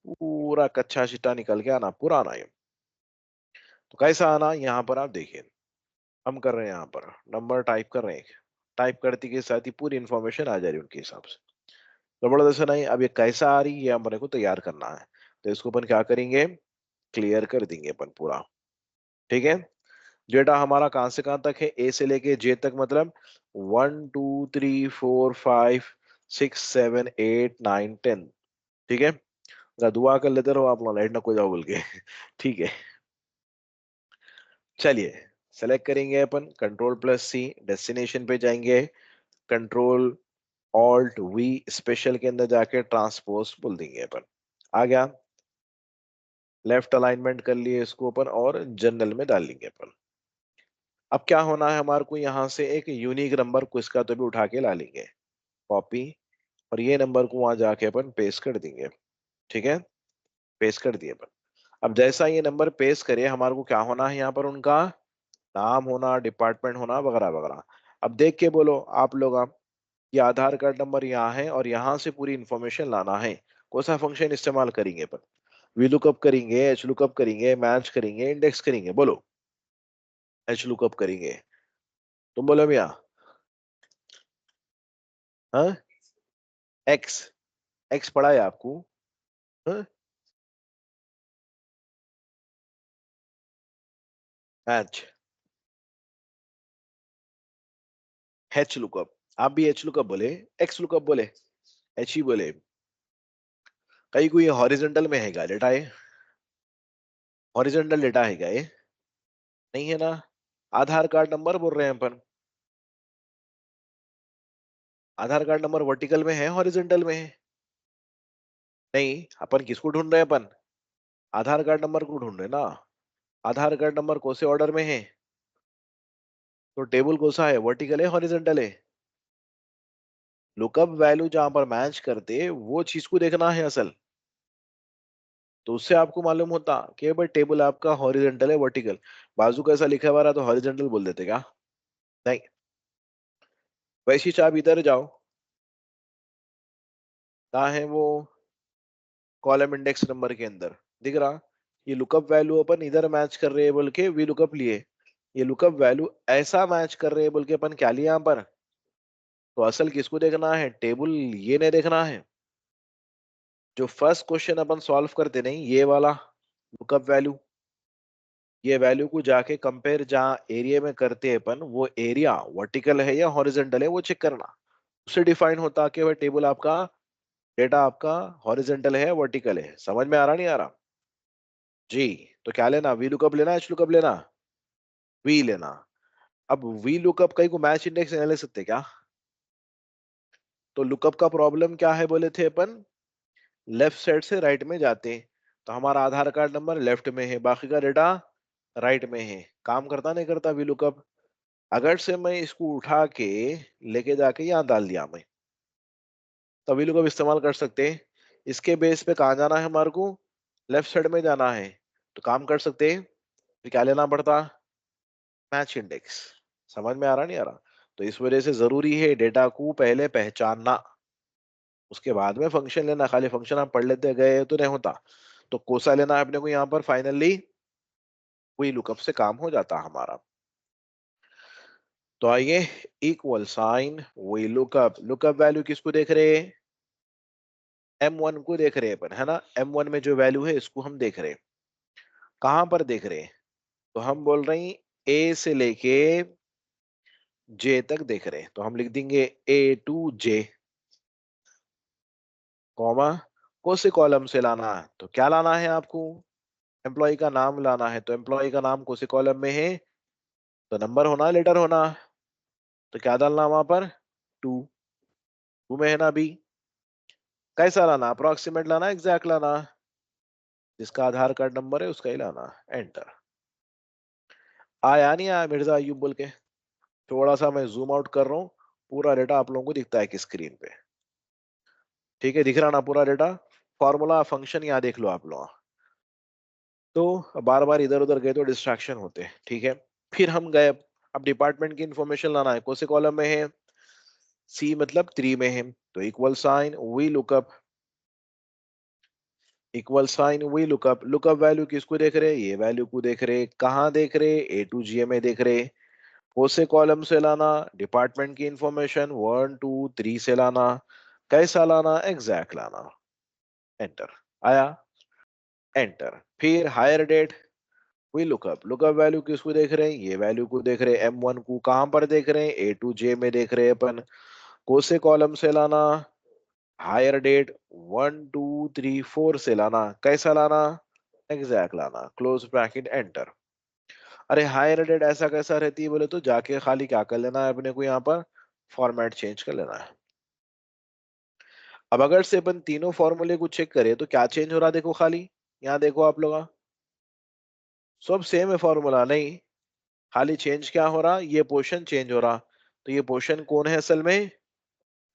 पूरा कच्चा चिट्टा निकल के आना, पुराना है। तो कैसा आना, यहाँ पर आप देखिए, हम कर रहे हैं यहाँ पर नंबर टाइप कर रहे हैं, टाइप करते के साथ ही पूरी इंफॉर्मेशन आ जा रही है उनके हिसाब से। जबरदस्त है नहीं, अब ये कैसा आ रही है ये अपने को तैयार करना है, तो इसको अपन क्या करेंगे, क्लियर कर देंगे अपन पूरा, ठीक है। डेटा हमारा कहां से कहां तक है, ए से लेके जे तक, मतलब 1 2 3 4 5 6 7 8 9 10, ठीक है। जरा दुआ कर लेते रहो आप लोग, लाइट ना को जाओ बोल के ठीक है। चलिए, सेलेक्ट करेंगे अपन कंट्रोल+C, डेस्टिनेशन पे जाएंगे, कंट्रोल ऑल्ट वी, स्पेशल के अंदर जाके ट्रांसपोज बोल देंगे अपन, आ गया। लेफ्ट अलाइनमेंट कर लिए इसको अपन और जनरल में डाल लेंगे अपन। अब क्या होना है हमारे को, यहाँ से एक यूनिक नंबर को इसका तो भी उठा के ला लेंगे, कॉपी, और ये नंबर को वहां जाके अपन पेस्ट कर देंगे, ठीक है। पेस्ट कर दिए अपन। अब जैसा ये नंबर पेस्ट करे, हमारे को क्या होना है, यहाँ पर उनका नाम होना, डिपार्टमेंट होना, वगैरह वगैरह। अब देख के बोलो आप लोग, आप ये आधार कार्ड नंबर यहाँ है और यहाँ से पूरी इंफॉर्मेशन लाना है, कौन सा फंक्शन इस्तेमाल करेंगे अपन, वी लुकअप करेंगे, एच लुकअप करेंगे, मैच करेंगे, इंडेक्स करेंगे, बोलो। एच लुकअप करेंगे, तुम बोलो भैया। हाँ, एक्स, एक्स पढ़ा है आपको, हाँ, मैच, एच लुकअप, आप भी एच लुकअप बोले, एक्स लुकअप बोले, एच ही बोले। कहीं कोई हॉरिजॉन्टल में है क्या डेटा, ये हॉरिजॉन्टल डेटा है क्या ये, नहीं है ना। आधार कार्ड नंबर बोल रहे हैं अपन, आधार कार्ड नंबर वर्टिकल में है हॉरिजॉन्टल में है, नहीं। अपन किसको ढूंढ रहे हैं अपन, आधार कार्ड नंबर को ढूंढ रहे हैं ना। आधार कार्ड नंबर कौन से ऑर्डर में है, तो टेबल कौन सा है, वर्टिकल है हॉरिजॉन्टल है। लुकअप वैल्यू जहां पर मैच करते वो चीज को देखना है असल, तो उससे आपको मालूम होता कि भाई टेबल आपका हॉरिजॉन्टल है वर्टिकल। बाजू का ऐसा लिखा हुआ रहा तो हॉरिजॉन्टल बोल देते क्या, नहीं। वैसी आप इधर जाओ, कहाँ है वो, कॉलम इंडेक्स नंबर के अंदर दिख रहा, ये लुकअप वैल्यू अपन इधर मैच कर रहे हैं बोल के वी लुकअप लिए, ये लुकअप वैल्यू ऐसा मैच कर रहे हैं बोल के अपन क्या लिया यहाँ पर। तो असल किसको देखना है, टेबल, ये नहीं देखना है। जो फर्स्ट क्वेश्चन अपन सॉल्व करते नहीं, ये वाला लुकअप वैल्यू, ये वैल्यू को जाके कंपेयर जहाँ एरिया में करते हैं अपन, वो एरिया वर्टिकल है या हॉरिजॉन्टल है वो चेक करना, उससे डिफाइन होता कि वह टेबल आपका, डेटा आपका हॉरिजेंटल है वर्टिकल है। समझ में आ रहा नहीं आ रहा जी? तो क्या लेना, वी लुकअप लेना, एच लुकअप लेना? वी लेना। अब वी लुकअप कहीं को मैच इंडेक्स नहीं ले सकते क्या? तो लुकअप का प्रॉब्लम क्या है बोले थे अपन, लेफ्ट साइड से राइट में जाते हैं। तो हमारा आधार कार्ड नंबर लेफ्ट में है, बाकी का डेटा राइट में है। काम करता नहीं करता वी लुकअप? अगर से मैं इसको उठा के लेके जाके यहाँ डाल दिया मैं, तो वी लुकअप इस्तेमाल कर सकते हैं। इसके बेस पे कहाँ जाना है हमारे को, लेफ्ट साइड में जाना है। तो काम कर सकते हैं, फिर क्या लेना पड़ता, मैच इंडेक्स। समझ में आ रहा नहीं आ रहा? तो इस वजह से जरूरी है डेटा को पहले पहचानना, उसके बाद में फंक्शन लेना। खाली फंक्शन आप पढ़ लेते गए तो नहीं होता। तो कोसा लेना है अपने को यहाँ पर, फाइनली वही लुकअप से काम हो जाता हमारा। तो आइए, इक्वल साइन वही लुकअप, लुकअप वैल्यू किसको देख रहे हैं, M1 को देख रहे हैं अपन, है ना? M1 में जो वैल्यू है इसको हम देख रहे हैं। कहां पर देख रहे हैं, तो हम बोल रहे हैं ए से लेके जे तक देख रहे हैं। तो हम लिख देंगे A to J, कॉमा, कौन से कॉलम से लाना है, तो क्या लाना है आपको, एम्प्लॉय का नाम लाना है। तो एम्प्लॉय का नाम कौन से कॉलम में है, तो नंबर होना लेटर होना, तो क्या डालना वहां पर, टू। टू में है ना अभी। कैसा लाना, अप्रोक्सीमेट लाना, एग्जैक्ट लाना, जिसका आधार कार्ड नंबर है उसका ही लाना। एंटर। आया नहीं आया मिर्जा अयूब बोल के? थोड़ा सा मैं जूम आउट कर रहा हूँ, पूरा डेटा आप लोगों को दिखता है कि स्क्रीन पे? ठीक है, दिख रहा ना पूरा डेटा, फॉर्मूला फंक्शन यहाँ देख लो आप लोग। तो बार बार इधर उधर गए तो डिस्ट्रैक्शन होते हैं, ठीक है। फिर हम गए, अब डिपार्टमेंट की इंफॉर्मेशन लाना है, कौन से कॉलम में है, सी मतलब 3 में है। तो equal sign V lookup, equal sign V lookup, lookup value किसको देख रहे हैं, ये वैल्यू को देख रहे हैं। कहाँ देख रहे हैं, A to G में देख रहे हैं। कौन से कॉलम से लाना, डिपार्टमेंट की इंफॉर्मेशन 1 2 3 से लाना। कैसा लाना, एग्जैक्ट लाना। एंटर। आया, एंटर। फिर hire date V lookup, lookup value किसको देख रहे हैं, ये वैल्यू को देख रहे हैं। M1 को कहां पर देख रहे हैं, A to J में देख रहे हैं अपन। कौन से कॉलम से लाना, हायर डेट 1 2 3 4 से लाना। कैसा लाना, एग्जैक्ट लाना, क्लोज ब्रैकेट, एंटर। अरे हायर डेट ऐसा कैसा रहती है बोले तो, जाके खाली क्या कर लेना है अपने को यहाँ पर, फॉर्मेट चेंज कर लेना है। अब अगर से अपन तीनों फॉर्मूले को चेक करें तो क्या चेंज हो रहा है, देखो खाली यहाँ देखो आप लोग, सब सेम है फॉर्मूला नहीं, खाली चेंज क्या हो रहा, ये पोर्शन चेंज हो रहा। तो ये पोर्शन कौन है असल में,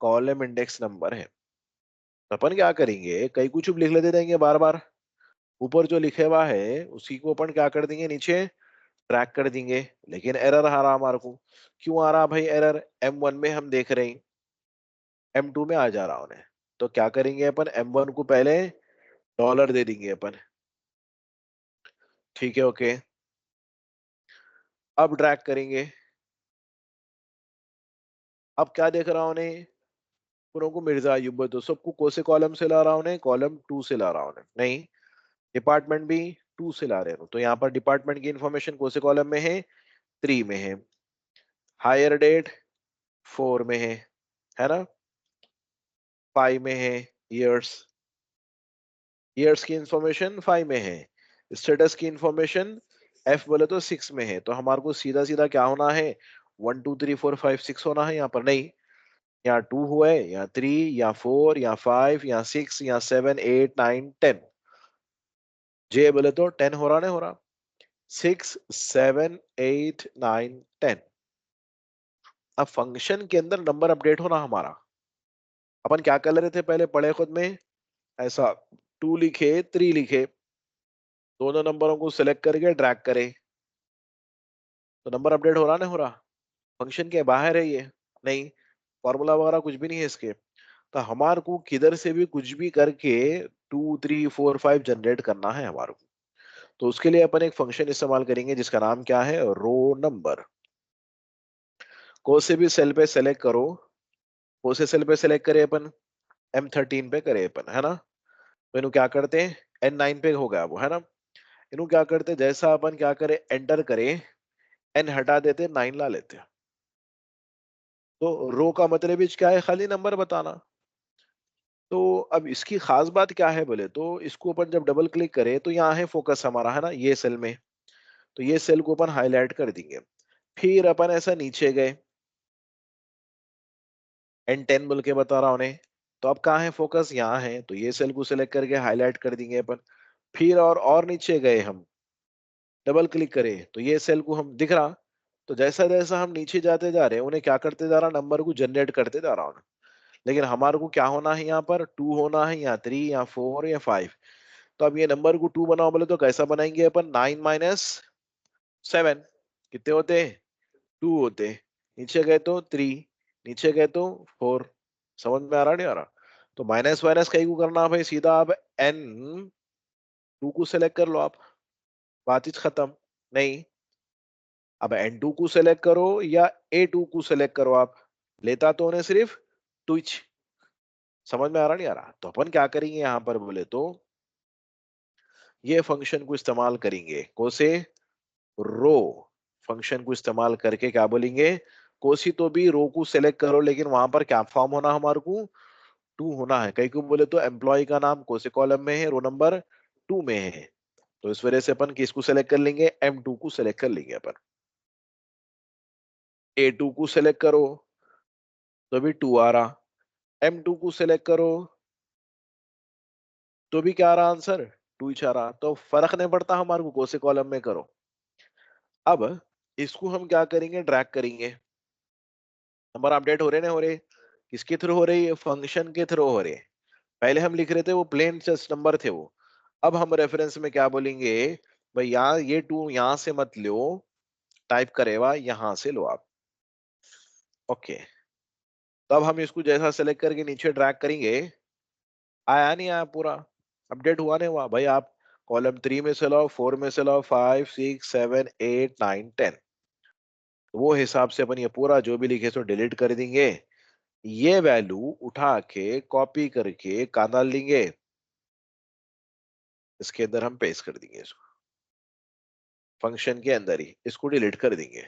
कॉलम इंडेक्स नंबर है। तो अपन क्या करेंगे, कई कुछ लिख लेते देंगे बार बार, ऊपर जो लिखे हुआ है उसी को अपन क्या कर देंगे, नीचे ट्रैक कर देंगे। लेकिन एरर आ रहा हमारे को, क्यों आ रहा भाई एरर, M1 में हम देख रहे हैं, M2 में आ जा रहा उन्हें। तो क्या करेंगे अपन, M1 को पहले डॉलर दे देंगे अपन, ठीक है ओके। अब ट्रैक करेंगे, अब क्या देख रहा उन्हें, पूरों को मिर्जा अयूब, तो सबको कौन से कॉलम से ला रहा उन्हें, कॉलम 2 से ला रहा उन्हें, नहीं डिपार्टमेंट भी 2 से ला रहे हो। तो यहाँ पर डिपार्टमेंट की इंफॉर्मेशन कौन से कॉलम में है, 3 में है। हायर डेट 4 में है ना, 5 में है। ईयर्स, ईयर्स की इंफॉर्मेशन 5 में है। स्टेटस की इंफॉर्मेशन F बोले तो 6 में है। तो हमारे को सीधा सीधा क्या होना है, 1 2 3 4 5 6 होना है यहाँ पर, नहीं यहाँ 2 हुआ है, यहाँ 3, यहाँ 4, यहाँ 5, यहाँ 6, यहाँ 7 8 9 10। जे बोले तो 10 हो रहा नहीं हो रहा, 6 7 8 9 10। अब फंक्शन के अंदर नंबर अपडेट होना हमारा, अपन क्या कर रहे थे पहले पढ़े खुद में, ऐसा 2 लिखे 3 लिखे, दोनों नंबरों को सिलेक्ट करके ड्रैग करे, तो नंबर अपडेट हो रहा नहीं हो रहा, फंक्शन के बाहर है ये, नहीं फॉर्मूला वगैरह कुछ भी नहीं है इसके। तो हमारे को किधर से भी कुछ भी करके 2 3 4 5 जनरेट करना है हमारे को। तो उसके लिए अपन एक फंक्शन इस्तेमाल करेंगे जिसका नाम क्या है, रो नंबर। को से भी सेल पे सेलेक्ट करो, को से सेल पे सेलेक्ट करे अपन, M13 पे करे अपन, है ना। तो इन्हों क्या करते हैं, N9 पे हो गया वो, है ना। इन्हों क्या करते हैं, जैसा अपन क्या करे एंटर करे, N हटा देते 9 ला लेते हैं। तो रो का मतलब ही क्या है, खाली नंबर बताना। तो अब इसकी खास बात क्या है बोले तो, इसको अपन जब डबल क्लिक करें तो यहाँ है फोकस हमारा, है ना, ये सेल में। तो ये सेल को अपन हाईलाइट कर देंगे। फिर अपन ऐसा नीचे गए, N10 बोल के बता रहा उन्हें। तो अब कहाँ है फोकस, यहाँ है, तो ये सेल को सिलेक्ट करके हाईलाइट कर देंगे अपन। फिर और नीचे गए हम, डबल क्लिक करें तो ये सेल को हम दिख रहा। तो जैसा जैसा हम नीचे जाते जा रहे हैं, उन्हें क्या करते जा रहा, नंबर को जनरेट करते जा रहा हूँ। लेकिन हमारे को क्या होना है, यहाँ पर 2 होना है, या 3 या 4 या 5। तो अब ये नंबर को 2 बनाओ बोले तो कैसा बनाएंगे अपन, 9 - 7 कितने होते, 2 होते। नीचे गए तो 3, नीचे गए तो 4। समझ में आ रहा नहीं आ रहा? तो माइनस माइनस कहीं को करना भाई, सीधा आप N2 को सिलेक्ट कर लो आप, बात ही खत्म। नहीं, अब N2 को सिलेक्ट करो या A2 को सिलेक्ट करो आप, लेता तो उन्हें सिर्फ ट्विच। समझ में आ रहा नहीं आ रहा? तो अपन क्या करेंगे यहाँ पर बोले तो, ये फंक्शन को इस्तेमाल करेंगे, कोसे रो फंक्शन को इस्तेमाल करके क्या बोलेंगे, कोसी तो भी रो को सिलेक्ट करो, लेकिन वहां पर क्या फॉर्म होना हमारे को, 2 होना है। कहीं को बोले तो एम्प्लॉय का नाम कोसे कॉलम में है, रो नंबर 2 में है। तो इस वजह से अपन किसको सेलेक्ट कर लेंगे, M2 को सेलेक्ट कर लेंगे अपन। A2 को सेलेक्ट करो तो भी 2 आ रहा, M2 को सेलेक्ट करो तो भी क्या आ रहा आंसर, 2 ही आ रहा। तो फर्क नहीं पड़ता हमारे को, कौन से कॉलम में करो। अब इसको हम क्या करेंगे, ड्रैग करेंगे। नंबर अपडेट हो रहे ना, हो रहे, किसके थ्रू हो रही है, फंक्शन के थ्रू हो रहे। पहले हम लिख रहे थे वो प्लेन जस्ट नंबर थे वो। अब हम रेफरेंस में क्या बोलेंगे, भाई यहाँ ये 2 यहाँ से मत लो, टाइप करेगा यहाँ से लो आप। ओके। तब हम इसको जैसा सेलेक्ट करके नीचे ड्रैग करेंगे, आया नहीं आया पूरा, अपडेट हुआ नहीं हुआ भाई। आप कॉलम 3 में से लाओ, 4 में से लाओ, 5 6 7 8 9 10, वो हिसाब से अपन ये पूरा जो भी लिखे सो डिलीट कर देंगे। ये वैल्यू उठा के कॉपी करके कहाँ डाल देंगे, इसके अंदर हम पेस्ट कर देंगे इसको, फंक्शन के अंदर ही इसको डिलीट कर देंगे।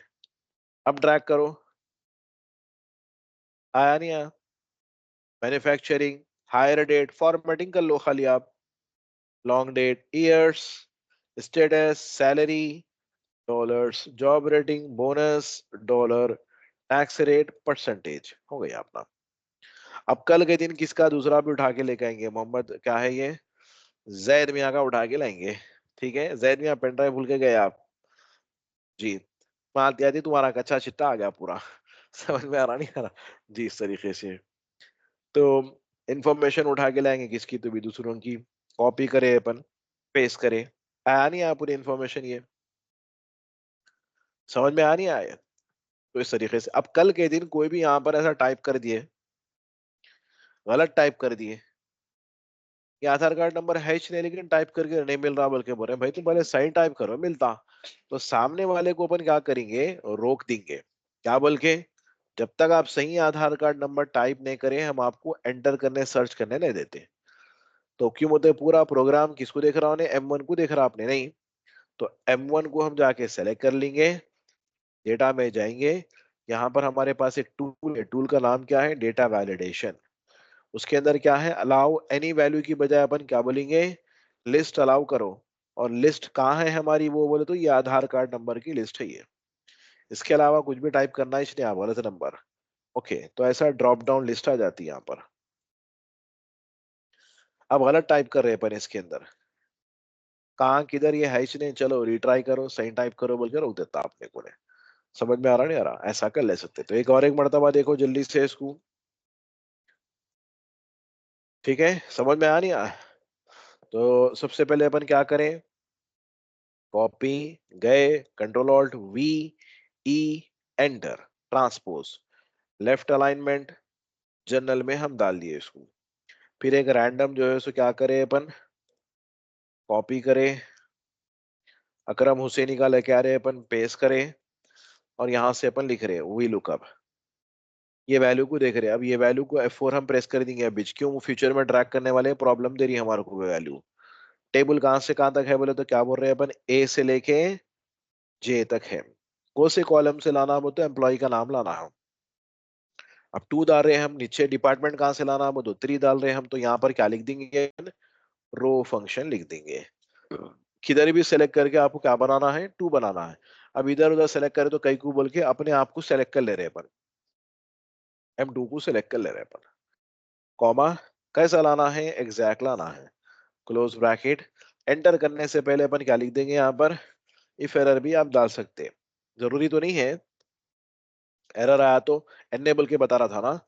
अब ड्रैग करो, आया नहीं आया। मैन्युफैक्चरिंग, हायर डेट, फॉर्मेटिंग कर लो खाली आप, long date, years, status, salary, dollars, job rating, bonus, dollar, tax rate, percentage, हो गई अपना। अब कल के दिन किसका दूसरा भी उठा के लेके आएंगे, मोहम्मद क्या है ये, जैद मियाँ का उठा के लाएंगे। ठीक है, जैद मियाँ पेन ड्राइव भूल के गए आप जी, मालती आती तुम्हारा कच्चा चिट्टा आ गया पूरा। समझ में आ रहा नहीं आ रहा जी, इस तरीके से। तो इंफॉर्मेशन उठा के लाएंगे किसकी, तो भी दूसरों की, कॉपी करे अपन, पेस्ट करे, आया नहीं आया पूरी इंफॉर्मेशन ये, समझ में आ नहीं आया। तो इस तरीके से अब कल के दिन कोई भी यहाँ पर ऐसा टाइप कर दिए, गलत टाइप कर दिए, ये आधार कार्ड नंबर है ही नहीं लेकिन टाइप करके नहीं मिल रहा, बल्कि बोल रहे हैं भाई तुम पहले सही टाइप करो मिलता। तो सामने वाले को अपन क्या करेंगे, रोक देंगे, क्या बोल के, जब तक आप सही आधार कार्ड नंबर टाइप नहीं करें हम आपको एंटर करने सर्च करने नहीं देते। तो क्यों बोलते हैं, पूरा प्रोग्राम किसको देख रहा हूँ, M1 को देख रहा आपने नहीं। तो M1 को हम जाके सेलेक्ट कर लेंगे, डेटा में जाएंगे, यहाँ पर हमारे पास एक टूल है, टूल का नाम क्या है, डेटा वैलिडेशन। उसके अंदर क्या है, अलाउ एनी वैल्यू की बजाय अपन क्या बोलेंगे, लिस्ट अलाउ करो। और लिस्ट कहाँ है हमारी, वो बोले तो ये आधार कार्ड नंबर की लिस्ट है ये, इसके अलावा कुछ भी टाइप करना है इसलिए आप गलत नंबर। ओके, तो ऐसा ड्रॉप डाउन लिस्ट आ जाती है यहाँ पर। अब गलत टाइप कर रहे हैं अपन इसके अंदर, कहाँ किधर ये है इसने, चलो रिट्राई करो, सही टाइप करो बोल के रोक देता आपने को ने। समझ में आ रहा नहीं आ रहा, ऐसा कर ले सकते। तो एक और एक मर्तबा देखो जल्दी से इसको, ठीक है, समझ में आ नहीं आया। तो सबसे पहले अपन क्या करें, कॉपी, गए, control alt V, E, enter, transpose, left alignment, general में हम डाल दिए इसको। फिर एक रैंडम जो है उसको क्या करें अपन, कॉपी करें, अकरम हुसैनी का लेके आ रहे हैं अपन, पेस्ट करें, और यहां से अपन लिख रहे हैं वी लुकअप, ये वैल्यू को देख रहे हैं। अब ये वैल्यू को F4 हम प्रेस कर देंगे, बीच क्यों, वो फ्यूचर में ट्रैक करने वाले प्रॉब्लम दे रही है हमारे को वैल्यू। टेबल कहाँ से कहाँ तक है बोले तो क्या बोल रहे हैं अपन, ए से लेके जे तक है। कौन से कॉलम से लाना हो तो एम्प्लॉय का नाम लाना है, अब 2 डाल रहे हैं हम, नीचे डिपार्टमेंट कहाँ से लाना है, वो तो 3 डाल रहे हैं हम, तो यहाँ पर क्या लिख देंगे, रो फंक्शन लिख देंगे। किधर भी सेलेक्ट करके आपको क्या बनाना है, 2 बनाना है। अब इधर उधर सेलेक्ट करें तो कई को बोल के अपने आप को सेलेक्ट कर ले रहे हैं अपन, M2 को सेलेक्ट कर ले रहे हैं अपन। कॉमा कैसा लाना है, एग्जैक्ट लाना है, क्लोज ब्रैकेट। एंटर करने से पहले अपन क्या लिख देंगे यहाँ पर, इफ एरर भी आप डाल सकते हैं, जरूरी तो नहीं है। एरर आया तो एनेबल के बता रहा था ना।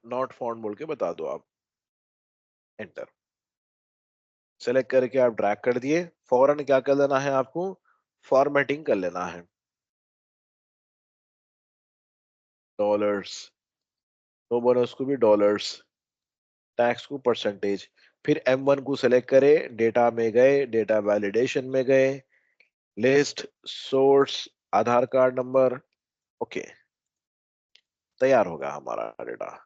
नॉट फाउंड बोल के बता दो आप, एंटर। सेलेक्ट करके आप ड्रैग कर दिए, फौरन क्या कर लेना है आपको, फॉर्मेटिंग कर लेना है, डॉलर्स, तो बोनस को भी डॉलर्स, टैक्स को परसेंटेज। फिर M1 को सेलेक्ट करें, डेटा में गए, डेटा वैलिडेशन में गए, लिस्ट सोर्स आधार कार्ड नंबर, ओके, तैयार होगा हमारा डेटा।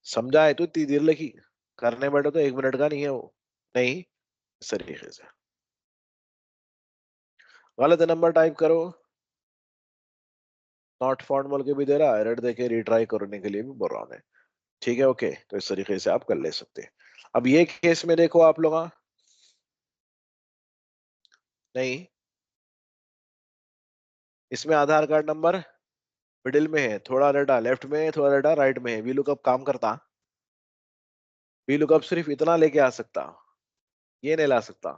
समझा है तो इतनी देर लगी, करने बैठो तो 1 मिनट का नहीं है वो, नहीं, इस तरीके से। गलत नंबर टाइप करो, नॉट फाउंड बोल के भी दे रहा है, एरर देके रिट्राई करने के लिए भी बोल रहा हूं मैं। ठीक है, ओके, तो इस तरीके से आप कर ले सकते हैं। अब ये केस में देखो आप लोग, नहीं, इसमें आधार कार्ड नंबर मिडिल में है, थोड़ा डाटा लेफ्ट में है, थोड़ा डाटा राइट में है, वी लुकअप काम करता, वी लुकअप सिर्फ इतना लेके आ सकता, ये नहीं ला सकता,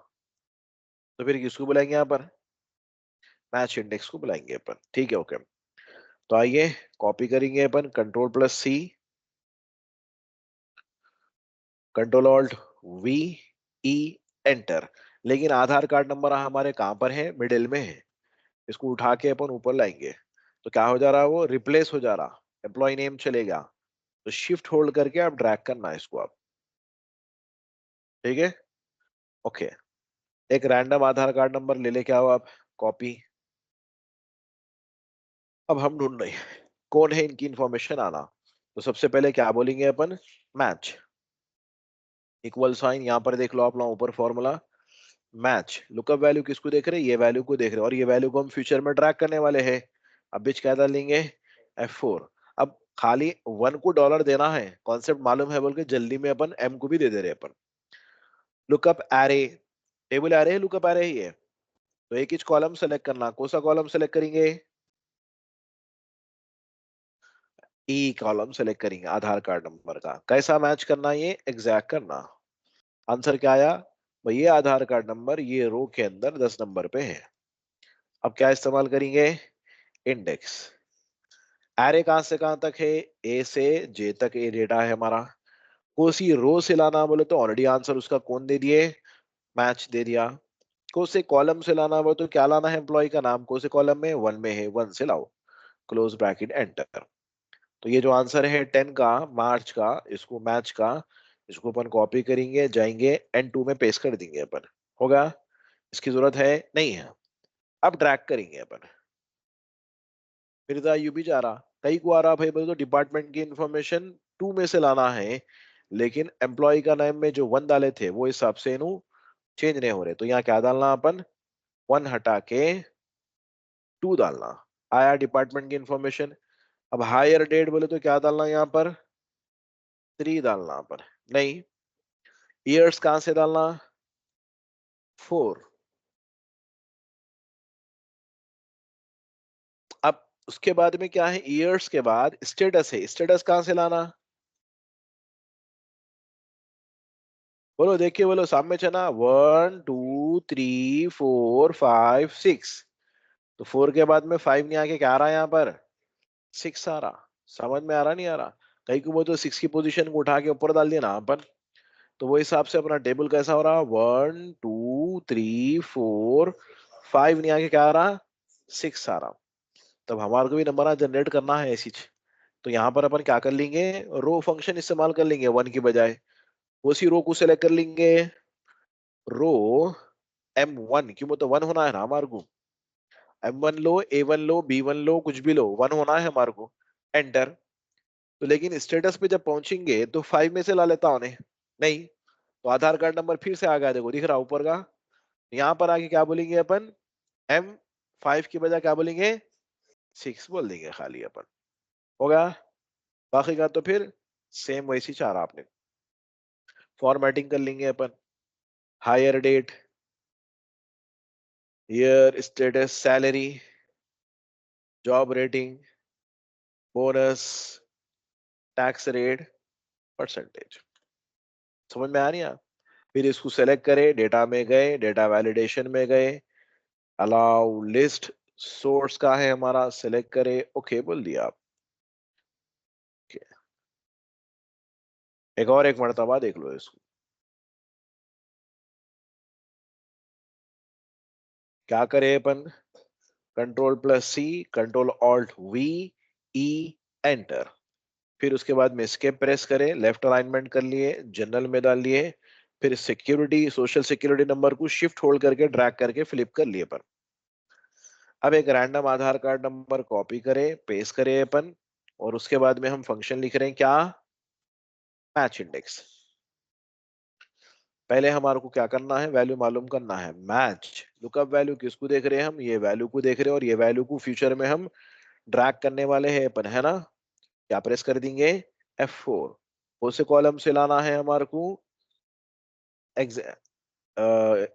तो फिर किसको बुलाएंगे यहाँ पर, मैच इंडेक्स को बुलाएंगे अपन। ठीक है, ओके, तो आइए कॉपी करेंगे अपन, Ctrl+C, Ctrl+Alt+V, एंटर। लेकिन आधार कार्ड नंबर हमारे कहाँ पर है, मिडिल में है, इसको उठा के अपन ऊपर लाएंगे, तो क्या हो जा रहा है, वो रिप्लेस हो जा रहा, एम्प्लॉय नेम चलेगा, तो शिफ्ट होल्ड करके आप ड्रैग करना है इसको आप। ठीक है, ओके, एक रैंडम आधार कार्ड नंबर ले लेके आओ आप, कॉपी। अब हम ढूंढ रहे हैं कौन है इनकी इंफॉर्मेशन आना, तो सबसे पहले क्या बोलेंगे अपन, मैच, इक्वल साइन, यहाँ पर देख लो आप लोग ऊपर फॉर्मूला, मैच, लुकअप वैल्यू किसको देख रहे हैं, ये वैल्यू को देख रहे हैं, और ये वैल्यू को हम फ्यूचर में ट्रैक करने वाले हैं। अब बीच क्या डालेंगे, F4। अब खाली 1 को डॉलर देना है, कॉन्सेप्ट मालूम है बोल के जल्दी में अपन M को भी दे दे रहे हैं अपन। लुकअप एरे, टेबल एरे है, लुकअप एरे ही है, तो एक ही कॉलम सेलेक्ट करना, कौन सा कॉलम सेलेक्ट करेंगे, ई कॉलम सेलेक्ट करेंगे आधार कार्ड नंबर का, कैसा मैच करना, ये एग्जैक्ट करना। आंसर क्या आया, भाई ये आधार कार्ड नंबर ये रो के अंदर 10 नंबर पे है। अब क्या इस्तेमाल करेंगे, इंडेक्स, एरे कहां से कहां तक है, ए से जे तक ये डेटा है हमारा, को सी रो से लाना बोले तो ऑलरेडी आंसर उसका कौन दे दिए, मैच दे दिया। को से कॉलम से लाना बोले तो क्या लाना है, एम्प्लॉय का नाम, को से कॉलम में 1 में है, 1 से लाओ, क्लोज ब्रैकेट एंटर। तो ये जो आंसर है 10 का, मार्च का, इसको मैच का, इसको अपन कॉपी करेंगे, जाएंगे N2 में पेस्ट कर देंगे अपन, होगा, इसकी जरूरत है नहीं है। अब ड्रैग करेंगे अपन, फिर यू भी जा रहा, कई को आ रहा भाई बोले तो डिपार्टमेंट की इंफॉर्मेशन 2 में से लाना है, लेकिन एम्प्लॉय का नाम में जो 1 डाले थे वो हिसाब से इन्हू चेंज नहीं हो रहे, तो यहाँ क्या डालना अपन, 1 हटा के 2 डालना, आया डिपार्टमेंट की इंफॉर्मेशन। अब हायर डेट बोले तो क्या डालना यहाँ पर, 3 डालना पर, नहीं, ईयर्स कहां से डालना, 4। अब उसके बाद में क्या है, ईयर्स के बाद स्टेटस है, स्टेटस कहां से लाना, बोलो देखिए, बोलो सामने चना, 1 2 3 4 5 6, तो 4 के बाद में 5 नहीं आके क्या आ रहा है यहाँ पर, 6 आ रहा, समझ में आ रहा नहीं आ रहा, कहीं को वो तो 6 की पोजीशन को उठा के ऊपर डाल दिया ना अपन, तो वो हिसाब से अपना टेबल कैसा हो रहा, 1 2 3 4 5 नहीं आके क्या आ रहा, 6 आ रहा। तब हमारे को भी नंबर जनरेट करना है ऐसी, तो यहाँ पर अपन क्या कर लेंगे, रो फंक्शन इस्तेमाल कर लेंगे 1 की बजाय, उसी रो को सेलेक्ट कर लेंगे, रो M1, क्यों, मतलब 1 होना है ना हमारे को, M1 लो, A1 लो, B1 लो, कुछ भी लो, 1 होना है हमारे को, एंटर। तो लेकिन स्टेटस पे जब पहुंचेंगे तो 5 में से ला लेता उन्हें, नहीं, तो आधार कार्ड नंबर फिर से आ गया, देखो दिख रहा ऊपर का, यहां पर आके क्या बोलेंगे अपन, M5 की बजाय क्या बोलेंगे, 6 बोल देंगे खाली अपन। होगा, बाकी का तो फिर सेम वैसी चार आपने फॉर्मेटिंग कर लेंगे अपन। Hire date, year, status, salary, job rating, bonus, tax rate, percentage. समझ में आ रही है? फिर इसको सेलेक्ट करें, डेटा में गए, डेटा वैलिडेशन में गए, अलाउ लिस्ट, सोर्स का है हमारा, सेलेक्ट करें, ओके बोल दिया आप। एक और एक मर्तबा देख लो इसको, क्या करें अपन, Ctrl+C, Ctrl+Alt+V, E, एंटर। फिर उसके बाद में एस्केप प्रेस करें, लेफ्ट अलाइनमेंट कर लिए, जनरल में डाल लिए, फिर सिक्योरिटी, सोशल सिक्योरिटी नंबर को शिफ्ट होल्ड करके ड्रैग करके फ्लिप कर लिए अपन। अब एक रैंडम आधार कार्ड नंबर कॉपी करें, पेस्ट करें अपन, और उसके बाद में हम फंक्शन लिख रहे हैं क्या, मैच इंडेक्स। पहले हमारे को क्या करना है, वैल्यू मालूम करना है, मैच लुकअप वैल्यू किसको देख रहे हैं हम, ये वैल्यू को देख रहे हैं, और ये वैल्यू को फ्यूचर में हम ड्रैग करने वाले हैं अपन, है ना। क्या प्रेस कर देंगे, F4। कौन से कॉलम से लाना है हमारे को,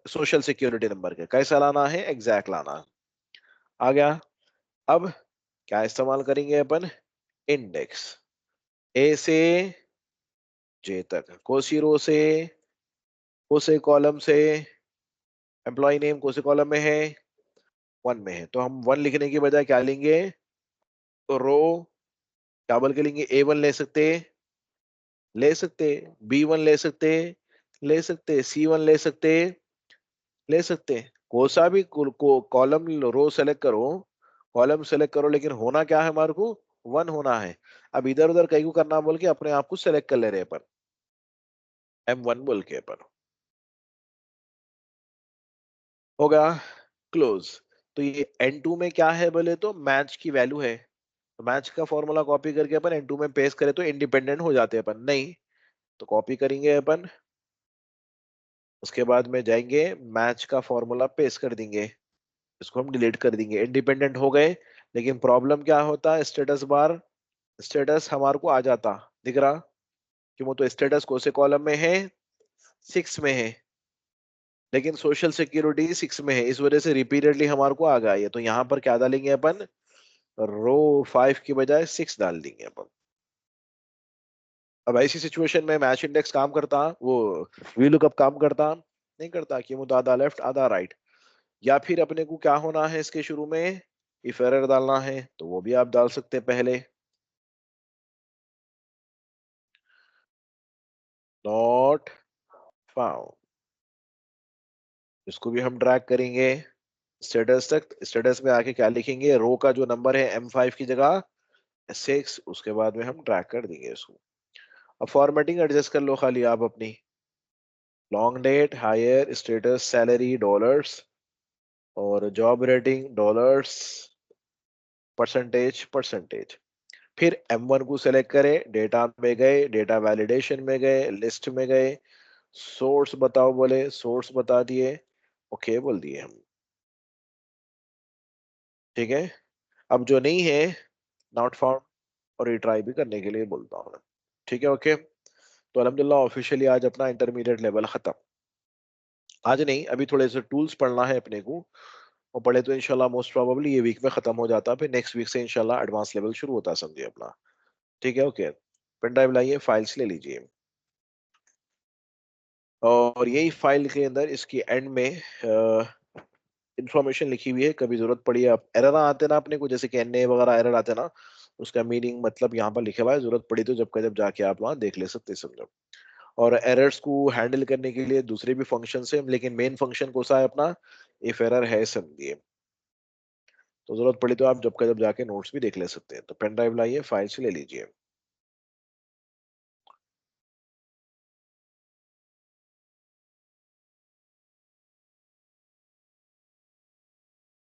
सोशल सिक्योरिटी नंबर के, कैसा लाना है, एग्जैक्ट लाना है। आ गया। अब क्या इस्तेमाल करेंगे अपन, इंडेक्स, ए से जे तक, कौन सी रो से, कौन से कॉलम से, एम्प्लॉय नेम कौन से कॉलम में है, 1 में है, तो हम 1 लिखने की बजाय क्या लेंगे, तो रो क्या बोल के लेंगे, A1 ले सकते, ले सकते, B1 ले सकते, ले सकते, C1 ले सकते, ले सकते, कौन सा भी कॉलम रो सेलेक्ट करो, कॉलम सेलेक्ट करो, लेकिन होना क्या है हमारे को, 1 होना है। अब इधर उधर कहीं को करना बोल के अपने आप को सेलेक्ट कर ले रहे अपन, M1 बोल के अपन। होगा, क्लोज। तो ये N2 में क्या है बोले तो मैच की वैल्यू है, तो मैच का फॉर्मूला कॉपी करके अपन N2 में पेस्ट करें तो इंडिपेंडेंट हो जाते हैं अपन, नहीं तो कॉपी करेंगे अपन, उसके बाद में जाएंगे, मैच का फॉर्मूला पेस्ट कर देंगे, इसको हम डिलीट कर देंगे, इंडिपेंडेंट हो गए। लेकिन प्रॉब्लम क्या होता है, स्टेटस बार, स्टेटस हमारे को आ जाता दिख रहा, कि वो तो स्टेटस कौन से कॉलम में है, 6 में है, लेकिन सोशल सिक्योरिटी 6 में है, इस वजह से रिपीटेडली हमारे को आ गया ये, तो यहाँ पर क्या डालेंगे अपन, रो 5 की बजाय 6 डाल देंगे अपन। अब ऐसी सिचुएशन में मैच इंडेक्स काम करता, वो वी लुकअप काम करता, नहीं करता, कि वो तो आधा लेफ्ट आधा राइट। या फिर अपने को क्या होना है इसके शुरू में, इफ एरर डालना है तो वो भी आप डाल सकते हैं पहले, नॉट फाउंड, इसको भी हम ड्रैग करेंगे स्टेटस तक, स्टेटस में आके क्या लिखेंगे, रो का जो नंबर है M5 की जगह 6, उसके बाद में हम ड्रैग कर देंगे इसको। अब फॉर्मेटिंग एडजस्ट कर लो खाली आप अपनी, long date, hire, status, salary dollars, और job rating dollars, percentage percentage. फिर M1 को सेलेक्ट करें, डेटा में गए, डेटा वैलिडेशन में गए, लिस्ट में गए, सोर्स बताओ बोले, सोर्स बता दिए, ओके बोल दिए हम। ठीक है, अब जो नहीं है, नॉट फाउंड, और रिट्राई भी करने के लिए बोलता हूँ मैं। ठीक है, ओके। तो अल्हम्दुलिल्लाह ऑफिशियली आज अपना इंटरमीडिएट लेवल खत्म। आज नहीं, अभी थोड़े से टूल्स पढ़ना है अपने को, और पढ़े तो इंशाल्लाह मोस्ट प्रोबेबली ये वीक में खत्म हो जाता, फिर नेक्स्ट वीक से इंशाल्लाह एडवांस लेवल शुरू होता समझिए अपना। ठीक है, ओके। पेन ड्राइव लाइए, फाइल्स ले लीजिए, और यही फाइल के अंदर इसकी एंड में इंफॉर्मेशन लिखी हुई है, कभी जरूरत पड़ी, आप एरर आते ना अपने को, जैसे कि एनए वगैरह एरर आते ना, उसका मीनिंग मतलब यहाँ पर लिखा हुआ है, जरूरत पड़ी तो जब का जब जाके आप वहाँ देख ले सकते हैं, समझो। और एरर्स को हैंडल करने के लिए दूसरे भी फंक्शन है, लेकिन मेन फंक्शन कौन सा है अपना, इफ एरर है समझिए, तो जरूरत पड़ी तो आप जब का जब जाके नोट्स भी देख ले सकते हैं। तो पेन ड्राइव लाइए, फाइल से ले लीजिए।